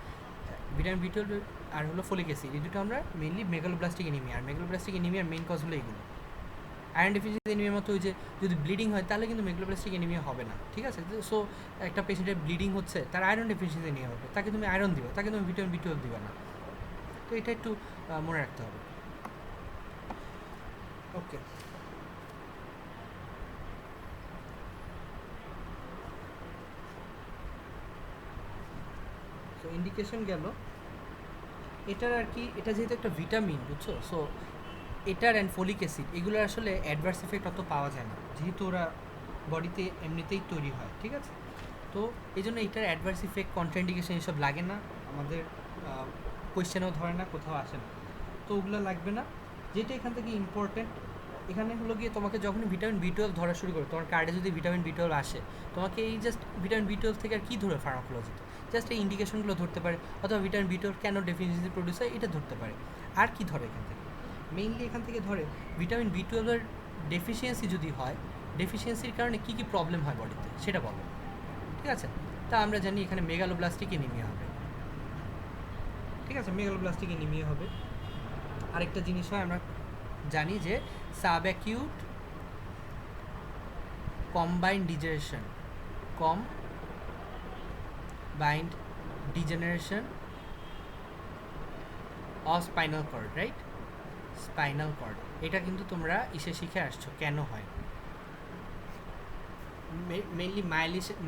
A: ভিটামিন B12 আর হলো ফলিক অ্যাসিড, এই দুটো আমরা মেইনলি মেগালোব্লাস্টিক এনিমিয়া, আর মেগালোব্লাস্টিক এনিমিয়ার মেইন কজ হলো এইগুলো। আয়রন ডেফিসিয়েন্সি এনিমিয়ার মতো ওই যে যদি ব্লিডিং হয় তাহলে কিন্তু মেগালোব্লাস্টিক এনিমিয়া হবে না, ঠিক আছে। সো একটা পেশেন্টের ব্লিডিং হচ্ছে, তার আয়রন ডেফিসিয়েন্সি এনিমিয়া হবে, তাকে তুমি আয়রন দিবে, তাকে তুমি ভিটামিন B12 দিবে না। তো এটা একটু মনে রাখতে হবে। ওকে, সো ইন্ডিকেশন গেল এটার, আর কি এটা যেহেতু একটা ভিটামিন, বুঝছো, সো এটার অ্যান্ড ফলিক অ্যাসিড এগুলোর আসলে অ্যাডভার্স ইফেক্ট অত পাওয়া যায় না, যেহেতু ওরা বডিতে এমনিতেই তৈরি হয়, ঠিক আছে। তো এই জন্য এটার অ্যাডভার্স ইফেক্ট, কন্ট্রাইন্ডিকেশন এসব লাগে না, আমাদের কোয়েশ্চেনেও ধরে না, কোথাও আসে না, তো ওগুলো লাগবে না। যেটা এখান থেকে ইম্পর্টেন্ট, এখানে হলো গিয়ে তোমাকে যখন ভিটামিন B12 ধরা শুরু করে, তোমার কার্ডে যদি ভিটামিন B12 আসে, তোমাকে এই জাস্ট ভিটামিন B12 থেকে আর কী ধরে ফার্মাকোলজিতে, জাস্ট এই ইন্ডিকেশনগুলো ধরতে পারে, অথবা ভিটামিন B12 কেন ডেফিসিয়েন্সি প্রডিউস হয় এটা ধরতে পারে। আর কি ধরে এখান থেকে, মেইনলি এখান থেকে ধরে ভিটামিন B12 এর ডেফিসিয়েন্সি যদি হয়, ডেফিসিয়েন্সির কারণে কী কী প্রবলেম হয় বডিতে সেটা বলো, ঠিক আছে। তা আমরা জানি এখানে মেগালোব্লাস্টিক এনিমিয়া হবে, ঠিক আছে, মেগালোব্লাস্টিক এনিমিয়া হবে। আরেকটা জিনিস হয়, আমরা জানি যে subacute combined degeneration, combined degeneration of spinal cord, right? Spinal cord, এটা কিন্তু তোমরা শিখে আসছো কেন হয়। মেইনলি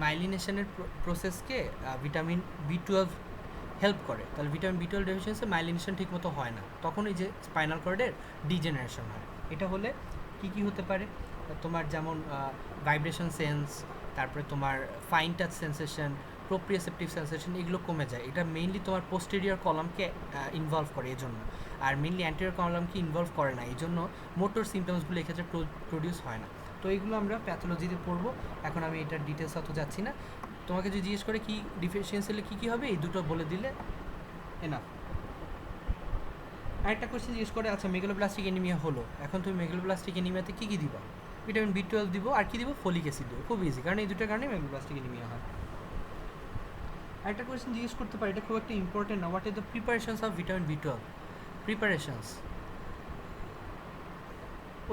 A: মাইলিনেশনের প্রসেসকে ভিটামিন B12 হেল্প করে। তাহলে ভিটামিন B12 ডেফিসিয়েন্সি মাইলিনেশন ঠিকমতো হয় না, তখন এই যে স্পাইনাল কর্ডের ডিজেনারেশন হয়। এটা হলে কি হতে পারে, তোমার যেমন ভাইব্রেশন সেন্স, তারপরে তোমার fine touch sensation, proprioceptive sensation, এগুলো কমে যায়। এটা মেইনলি তোমার পোস্টেরিয়র কলামকে ইনভলভ করে এই জন্য, আর মেইনলি অ্যান্টেরিয়র কলামকে ইনভলভ করে না, এই জন্য মোটর সিমটমসগুলো এক্ষেত্রে প্রডিউস হয় না। তো এইগুলো আমরা প্যাথোলজিতে পড়বো, এখন আমি এটার ডিটেলস অত যাচ্ছি না। তোমাকে যদি জিজ্ঞেস করে কি ডিফিসিয়েন্সি হলে কী হবে, এই দুটো বলে দিলে এনাফ। আরেকটা কোয়েশ্চেন জিজ্ঞেস করে, আচ্ছা মেগালোব্লাস্টিক এনিমিয়া হলো, এখন তুমি মেগালোব্লাস্টিক এনিমিয়াতে কী দিবা? ভিটামিন B12 দিব, আর কি দিব? ফলিক অ্যাসিড দিব। খুব ইজি, কারণ এই দুটোর কারণে মেগালোব্লাস্টিক এনিমিয়া হয়। আরেকটা কোয়েশ্চেন জিজ্ঞেস করতে পারে, এটা খুব একটা ইম্পর্টেন্ট না, what is the preparations of vitamin B12? Preparations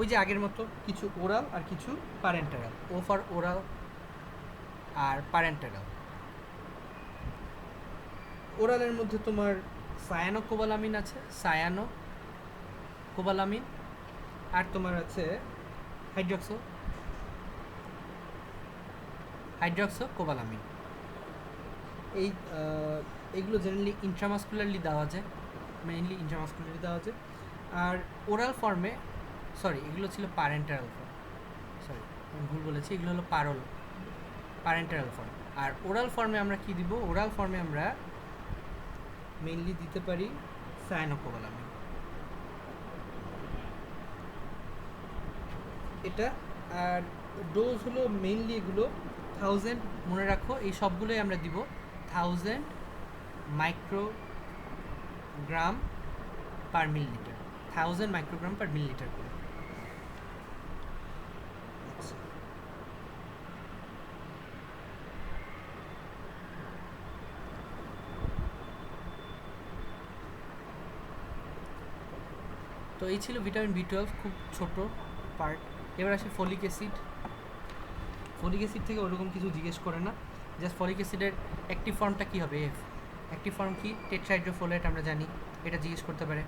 A: ওই যে আগের মতো, কিছু ওরাল আর কিছু প্যারেন্টারাল। ও ফর ওরাল আর প্যারেন্টারাল। ওরালের মধ্যে তোমার সায়ানোকোবালামিন আছে, সায়ানোকোবালামিন, আর তোমার আছে হাইড্রক্সোকোবালামিন। এইগুলো জেনারেলি ইন্ট্রামাসকুলারলি দেওয়া যায়, মেইনলি ইন্ট্রামাসকুলারলি দেওয়া যায়। আর ওরাল ফর্মে, সরি এগুলো ছিল প্যারেন্টারাল ফর্ম, সরি আমি ভুল বলেছি, এগুলো হলো প্যারেন্টারাল ফর্ম। আর ওরাল ফর্মে আমরা কি দিব? ওরাল ফর্মে আমরা মেইনলি দিতে পারি সায়ানোকোবালামিন, এটা। আর ডোজ হলো মেইনলি এগুলো 1000, মনে রাখো এই সবগুলোই আমরা দিব 1000 microgram per millilitre, 1000 microgram per millilitre করে। তো এই ছিল ভিটামিন B12, খুব ছোট পার্ট। এবার আসে ফলিক অ্যাসিড। ফলিক অ্যাসিড থেকে ওরকম কিছু জিজ্ঞেস করে না, জাস্ট ফলিক অ্যাসিডের অ্যাক্টিভ ফর্মটা কী হবে? এফ। অ্যাক্টিভ ফর্ম কি? টেট্রাহাইড্রোফোলেট, আমরা জানি, এটা জিজ্ঞেস করতে পারে।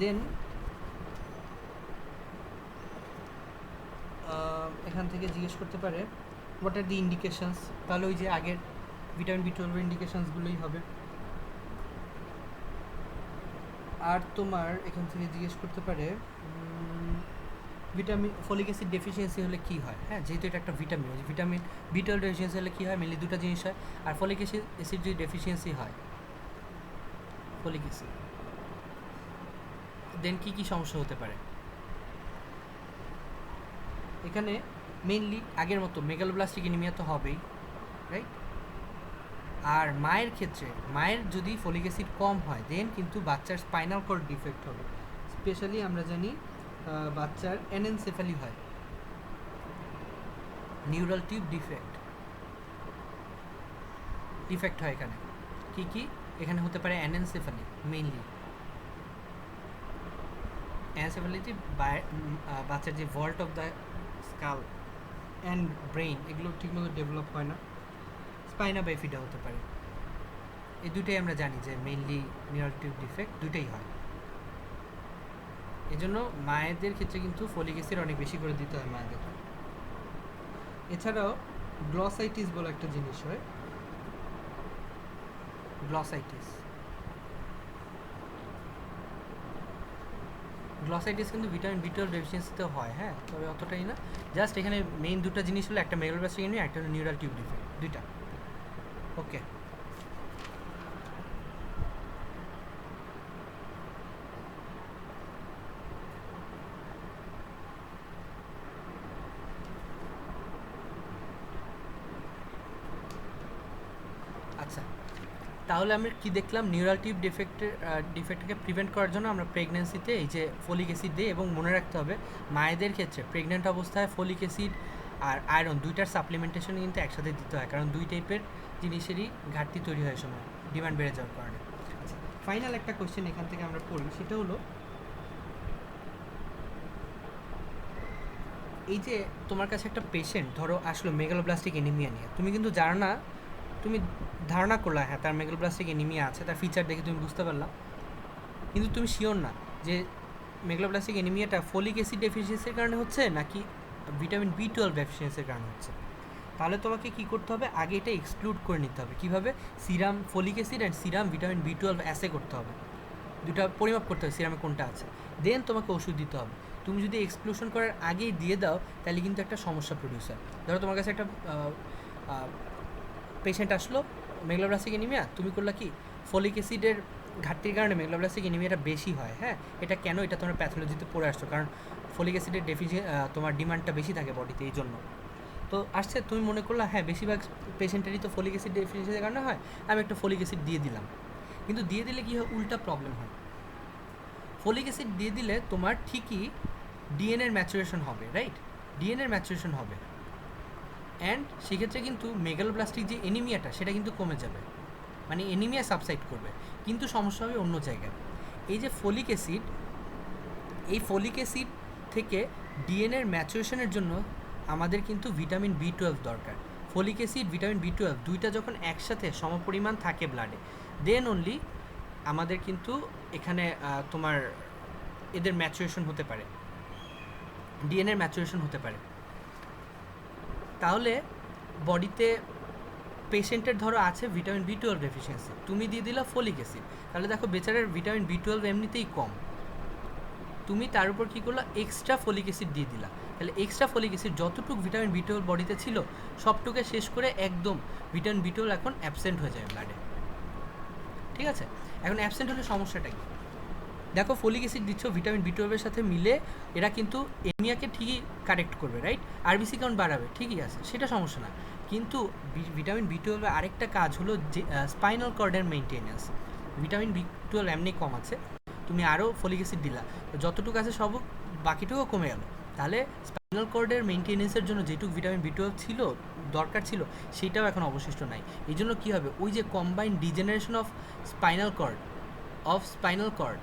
A: দেন এখান থেকে জিজ্ঞেস করতে পারে হোয়াট আর দি ইন্ডিকেশনস, তাহলে ওই যে আগের ভিটামিন B12 ইন্ডিকেশনসগুলোই হবে। আর তোমার এখান থেকে জিজ্ঞেস করতে পারে ফলিক অ্যাসিড ডেফিসিয়েন্সি হলে কী হয়। হ্যাঁ, যেহেতু এটা একটা ভিটামিন, ওই ভিটামিন B12 ডেফিসিয়েন্সি হলে কী হয়? মেনলি দুটো জিনিস হয়। আর ফলিক অ্যাসিড যদি ডেফিসিয়েন্সি হয়, ফলিক অ্যাসিড, দেন কী সমস্যা হতে পারে? এখানে মেইনলি আগের মতো মেগালোব্লাস্টিক এনিমিয়া তো হবেই, রাইট? আর মায়ের ক্ষেত্রে, মায়ের যদি ফলিক অ্যাসিড কম হয় দেন কিন্তু বাচ্চার স্পাইনাল কর্ড ডিফেক্ট হবে। স্পেশালি আমরা জানি বাচ্চার অ্যানেনসেফালি হয়, নিউরাল টিউব ডিফেক্ট হয়। এখানে কি এখানে হতে পারে অ্যানেনসেফালি, মেইনলি অ্যানেনসেফালিতে বাচ্চার যে vault of the skull and brain, এগুলো ঠিকমতো ডেভেলপ হয় না। স্পাইনা বাইফিডা হতে পারে। এই দুটোই আমরা জানি যে মেইনলি নিউরাল টিউব ডিফেক্ট দুটোই হয়। এই জন্য মায়েদের ক্ষেত্রে কিন্তু ফলিক অ্যাসিড অনেক বেশি করে দিতে হয় মায়েদের। এছাড়াও গ্লসাইটিস বলে একটা জিনিস হয়, গ্লসাইটিস কিন্তু ভিটামিন B12 ডেফিসিয়েন্সিতেও হয়। হ্যাঁ, তবে অতটাই না। জাস্ট এখানে মেইন দুটো জিনিস হলো, একটা মেগালোব্লাস্টিক এনিমিয়া, একটা হলো নিউরাল টিউব ডিফেক্ট, দুইটা। ওকে, আচ্ছা তাহলে আমরা কি দেখলাম? নিউরাল টিউব ডিফেক্টকে প্রিভেন্ট করার জন্য আমরা প্রেগনেন্সিতে এই যে ফলিক অ্যাসিড দিই, এবং মনে রাখতে হবে মায়েদের ক্ষেত্রে প্রেগনেন্ট অবস্থায় ফলিক অ্যাসিড আর আয়রন, দুইটার সাপ্লিমেন্টেশন কিন্তু একসাথে দিতে হয়, কারণ দুই টাইপের জিনিসেরই ঘাটতি তৈরি হয় সময় ডিমান্ড বেড়ে যাওয়ার কারণে। আচ্ছা, ফাইনাল একটা কোয়েশ্চেন এখান থেকে আমরা পড়ি, সেটা হলো এই যে তোমার কাছে একটা পেশেন্ট ধরো আসলো মেগালোব্লাস্টিক এনিমিয়া নিয়ে, তুমি কিন্তু জানো না, তুমি ধারণা করলা হ্যাঁ তার মেগালোব্লাস্টিক এনিমিয়া আছে, তার ফিচার দেখে তুমি বুঝতে পারলা, কিন্তু তুমি শিওর না যে মেগালোব্লাস্টিক এনিমিয়াটা ফলিক অ্যাসিড ডেফিসিয়েন্সির কারণে হচ্ছে নাকি ভিটামিন B12 ডেফিসিয়েন্সির কারণে হচ্ছে। তাহলে তোমাকে কী করতে হবে, আগে এটা এক্সক্লুড করে নিতে হবে। কীভাবে? Serum folic acid and serum vitamin B12 as করতে হবে, দুটা পরিমাপ করতে হবে সিরামে কোনটা আছে, দেন তোমাকে ওষুধ দিতে হবে। তুমি যদি এক্সক্লুশন করার আগেই দিয়ে দাও তাহলে কিন্তু একটা সমস্যা প্রডিউস হয়। ধরো তোমার কাছে একটা পেশেন্ট আসলো মেগালোব্লাস্টিক এনিমিয়া, তুমি করলা কি ফলিক অ্যাসিডের ঘাটতির কারণে মেগালোব্লাস্টিক এনিমিয়াটা বেশি হয়। হ্যাঁ, এটা কেন? এটা তোমরা প্যাথোলজিতে পড়ে আসছো, কারণ ফলিক অ্যাসিডের তোমার ডিমান্ডটা বেশি থাকে বডিতে, এই জন্য। তো আসছে, তুমি মনে করলা হ্যাঁ বেশিরভাগ পেশেন্টেরই তো ফলিক অ্যাসিড ডেফিসিয়েন্সির কারণে হয়, আমি একটা ফলিক অ্যাসিড দিয়ে দিলাম। কিন্তু দিয়ে দিলে কী হয়, উল্টা প্রবলেম হয়। ফলিক অ্যাসিড দিয়ে দিলে তোমার ঠিকই ডিএনএর ম্যাচুরেশন হবে, রাইট? ডিএনএর ম্যাচুরেশন হবে, অ্যান্ড সেক্ষেত্রে কিন্তু মেগালোব্লাস্টিক যে এনিমিয়াটা সেটা কিন্তু কমে যাবে, মানে এনিমিয়া সাবসাইড করবে। কিন্তু সমস্যা হবে অন্য জায়গায়। এই যে ফলিক অ্যাসিড, এই ফলিক অ্যাসিড থেকে ডিএনএর ম্যাচুরেশনের জন্য আমাদের কিন্তু ভিটামিন B12 দরকার। ফলিক অ্যাসিড, ভিটামিন B12 দুইটা যখন একসাথে সমপরিমাণ থাকে ব্লাডে, দেন অনলি আমাদের কিন্তু এখানে তোমার এদের ম্যাচুরেশন হতে পারে, ডিএনএর ম্যাচুরেশন হতে পারে। তাহলে বডিতে পেশেন্টের ধরো আছে ভিটামিন B12 ডেফিসিয়েন্সি, তুমি দিয়ে দিলা ফলিক অ্যাসিড, তাহলে দেখো বেচারার ভিটামিন B12 এমনিতেই কম, তুমি তার উপর কী করলা, এক্সট্রা ফলিক অ্যাসিড দিয়ে দিলা। তাহলে এক্সট্রা ফলিক অ্যাসিড যতটুকু ভিটামিন B12 বডিতে ছিল সবটুকু শেষ করে একদম ভিটামিন B12 এখন অ্যাবসেন্ট হয়ে যায় ব্লাডে। ঠিক আছে, এখন অ্যাবসেন্ট হলে সমস্যাটা কি? দেখো ফলিক অ্যাসিড দিচ্ছ ভিটামিন B12 এর সাথে মিলে, এরা কিন্তু এনিমিয়াকে ঠিকই কারেক্ট করবে, রাইট? আরবিসি কাউন্ট বাড়াবে, ঠিকই আছে, সেটা সমস্যা না। কিন্তু ভিটামিন B12 এর আরেকটা কাজ হলো যে স্পাইনাল কর্ডের মেইনটেনেন্স। ভিটামিন B12 এমনি কম আছে, তুমি আরও ফলিক অ্যাসিড দিলা, যতটুকু আছে সব বাকিটুকুও কমে গেল। তাহলে স্পাইনাল কর্ডের মেইনটেনেন্সের জন্য যেটুকু ভিটামিন B12 ছিল দরকার ছিল সেটাও এখন অবশিষ্ট নাই। এই জন্য কী হবে, ওই যে combined degeneration of spinal cord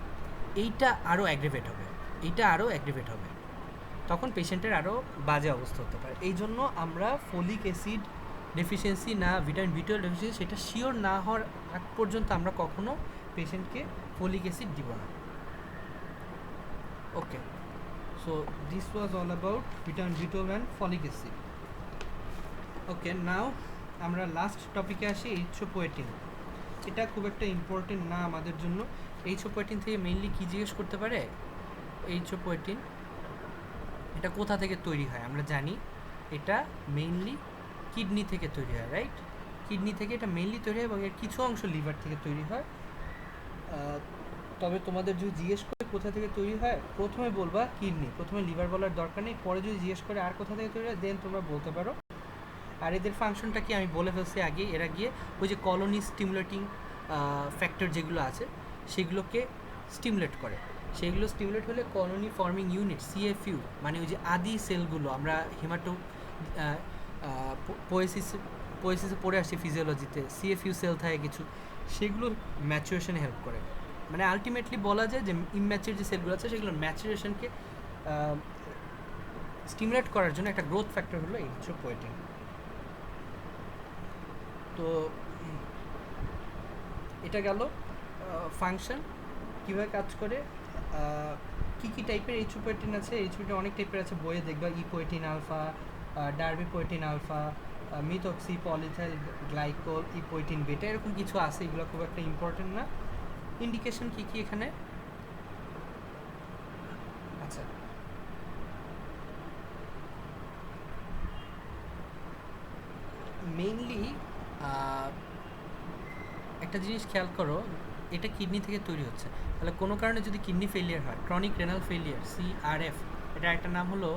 A: এইটা আরও অ্যাগ্রিভেট হবে, তখন পেশেন্টের আরও বাজে অবস্থা হতে পারে। এই জন্য আমরা ফলিক অ্যাসিড ডেফিসিয়েন্সি না ভিটামিন B12 ডেফিসিয়েন্সি সেটা শিওর না হওয়ার আগ পর্যন্ত আমরা কখনো পেশেন্টকে ফলিক অ্যাসিড দিব না। Okay, so this was all about vitamin B12 and folic acid. Okay, now আমরা লাস্ট টপিকে আসি, এইথ্রোপোয়েটিন। এটা খুব একটা ইম্পর্টেন্ট না আমাদের জন্য। এইথ্রোপোয়েটিন থেকে মেইনলি কী জিজ্ঞেস করতে পারে, এইথ্রোপোয়েটিন এটা কোথা থেকে তৈরি হয়? আমরা জানি এটা মেইনলি কিডনি থেকে তৈরি হয়, রাইট? কিডনি থেকে এটা মেইনলি তৈরি হয় এবং এর কিছু অংশ লিভার থেকে তৈরি হয়। তবে তোমাদের যদি জিজ্ঞেস করে কোথা থেকে তৈরি হয়, প্রথমে বলবা কিডনি, প্রথমে লিভার বলার দরকার নেই। পরে যদি জিজ্ঞেস করে আর কোথা থেকে তৈরি হয়, দেন তোমরা বলতে পারো। আর এদের ফাংশনটা কি আমি বলে ফেলছি আগে, এরা গিয়ে ওই যে কলোনি স্টিমুলেটিং ফ্যাক্টর যেগুলো আছে সেগুলোকে স্টিমুলেট করে। সেগুলো স্টিমুলেট হলে কলোনি ফর্মিং ইউনিট CFU, মানে ওই যে আদি সেলগুলো আমরা হিমাটো পোয়েসিসে পড়ে আসছি ফিজিওলজিতে, CFU সেল থাকে কিছু, সেগুলোর ম্যাচুরেশনে হেল্প করে। মানে আলটিমেটলি বলা যায় যে ইম্যাচিউর যে সেলগুলো আছে সেগুলোর ম্যাচুরেশনকে স্টিমুলেট করার জন্য একটা গ্রোথ ফ্যাক্টর হলো এইথ্রোপোয়েটিন। তো এটা গেল ফাংশন, কীভাবে কাজ করে, কী কী টাইপের এইথ্রোপোয়েটিন আছে। এইথ্রোপোয়েটিন অনেক টাইপের আছে, বইয়ে দেখবা epoetin alpha, ডার্বিপোয়েটিন alpha, methoxy পলিথাইল glycol, epoetin বেটা, এরকম কিছু আছে, এগুলো খুব একটা ইম্পর্টেন্ট না। ইন্ডিকেশন কী কী এখানে, আচ্ছা মেইনলি একটা জিনিস খেয়াল করো, এটা কিডনি থেকে তৈরি হচ্ছে, তাহলে কোনো কারণে যদি কিডনি ফেলিয়ার হয়, ক্রনিক রেনাল ফেলিয়ার CRF, এটা একটা নাম হলো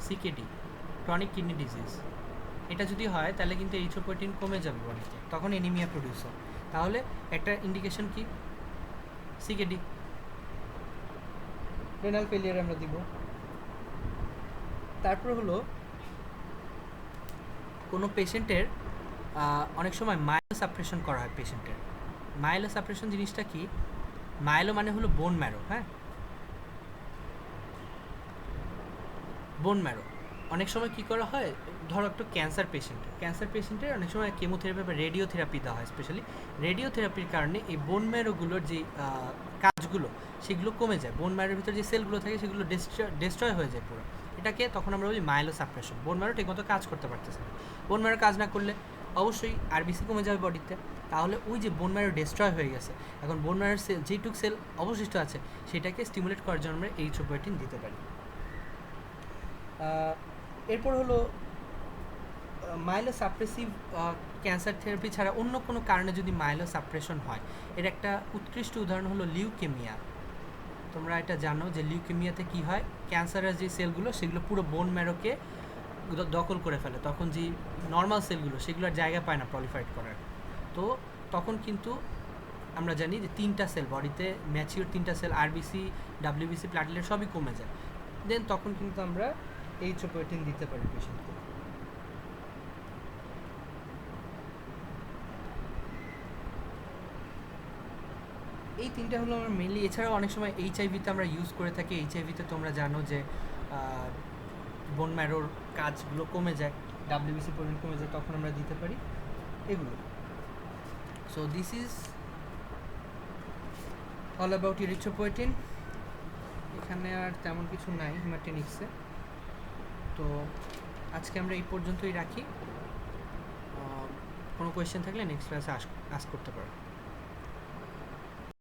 A: CKD, ক্রনিক কিডনি ডিজিজ, এটা যদি হয় তাহলে কিন্তু এইথ্রোপোয়েটিন কমে যাবে বডিতে, তখন এনিমিয়া প্রডিউস হয়। তাহলে একটা ইন্ডিকেশন কি, CKD, রেনাল ফেলিয়ার আমরা দিব। তারপর হলো কোনো পেশেন্টের অনেক সময় মাইলো সাপ্রেশন করা হয় পেশেন্টের। মাইলো সাপ্রেশন জিনিসটা কি? মাইলো মানে হলো বোন ম্যারো, হ্যাঁ, বোন ম্যারো। অনেক সময় কি করা হয়, ধরো একটা ক্যান্সার পেশেন্টের অনেক সময় কেমোথেরাপি বা রেডিওথেরাপি দেওয়া হয়। স্পেশালি রেডিওথেরাপির কারণে এই বোন ম্যারোগুলোর যে কাজগুলো সেগুলো কমে যায়, বোন ম্যারোর ভিতরে যে সেলগুলো থাকে সেগুলো ডিস্ট্রয় হয়ে যায় পুরো। এটাকে তখন আমরা বলি মাইলো সাপ্রেশন। বোন ম্যারো ঠিকমতো কাজ করতে পারতেছে না। বোন ম্যারো কাজ না করলে অবশ্যই আরবিসি কমে যাবে বডিতে। তাহলে ওই যে বোন ম্যারো ডিস্ট্রয় হয়ে গেছে, এখন বোন ম্যারোর সেল যেটুক সেল অবশিষ্ট আছে সেটাকে স্টিমুলেট করার জন্য আমরা এইথ্রোপয়েটিন দিতে পারি। এরপর হলো মাইলো সাপ্রেসিভ ক্যান্সার থেরাপি ছাড়া অন্য কোনো কারণে যদি মাইলো সাপ্রেশন হয়, এর একটা উৎকৃষ্ট উদাহরণ হলো লিউকেমিয়া। তোমরা এটা জানো যে লিউকেমিয়াতে কি হয়, ক্যান্সারের যে সেলগুলো সেগুলো পুরো বোন ম্যারোকে দখল করে ফেলে, তখন যে নর্মাল সেলগুলো সেগুলোর জায়গা পায় না প্রলিফারেট করার। তো তখন কিন্তু আমরা জানি যে 3টা সেল বডিতে ম্যাচিওর, 3টা সেল আরবিসি, ডাব্লিউবিসি, প্লাটিলেট সবই কমে যায়। দেন তখন কিন্তু আমরা এইথ্রোপয়েটিন দিতে পারি পেশেন্টকে। এই 3টা হলো আমার মেনলি। এছাড়াও অনেক সময় এইচআইভিতে আমরা ইউজ করে থাকি। এইচআইভিতে তোমরা জানো যে বোন ম্যারোর কাজগুলো কমে যায়, ডাব্লিউবিসি পরিমাণ কমে যায়, তখন আমরা দিতে পারি এগুলো। So this is all about erythropoietin. এখানে আর তেমন কিছু নাই হিমাটেনিক্সে। তো আজকে আমরা এই পর্যন্তই রাখি। কোনো কোয়েশ্চেন থাকলে নেক্সট ক্লাসে আস্ক করতে পারো।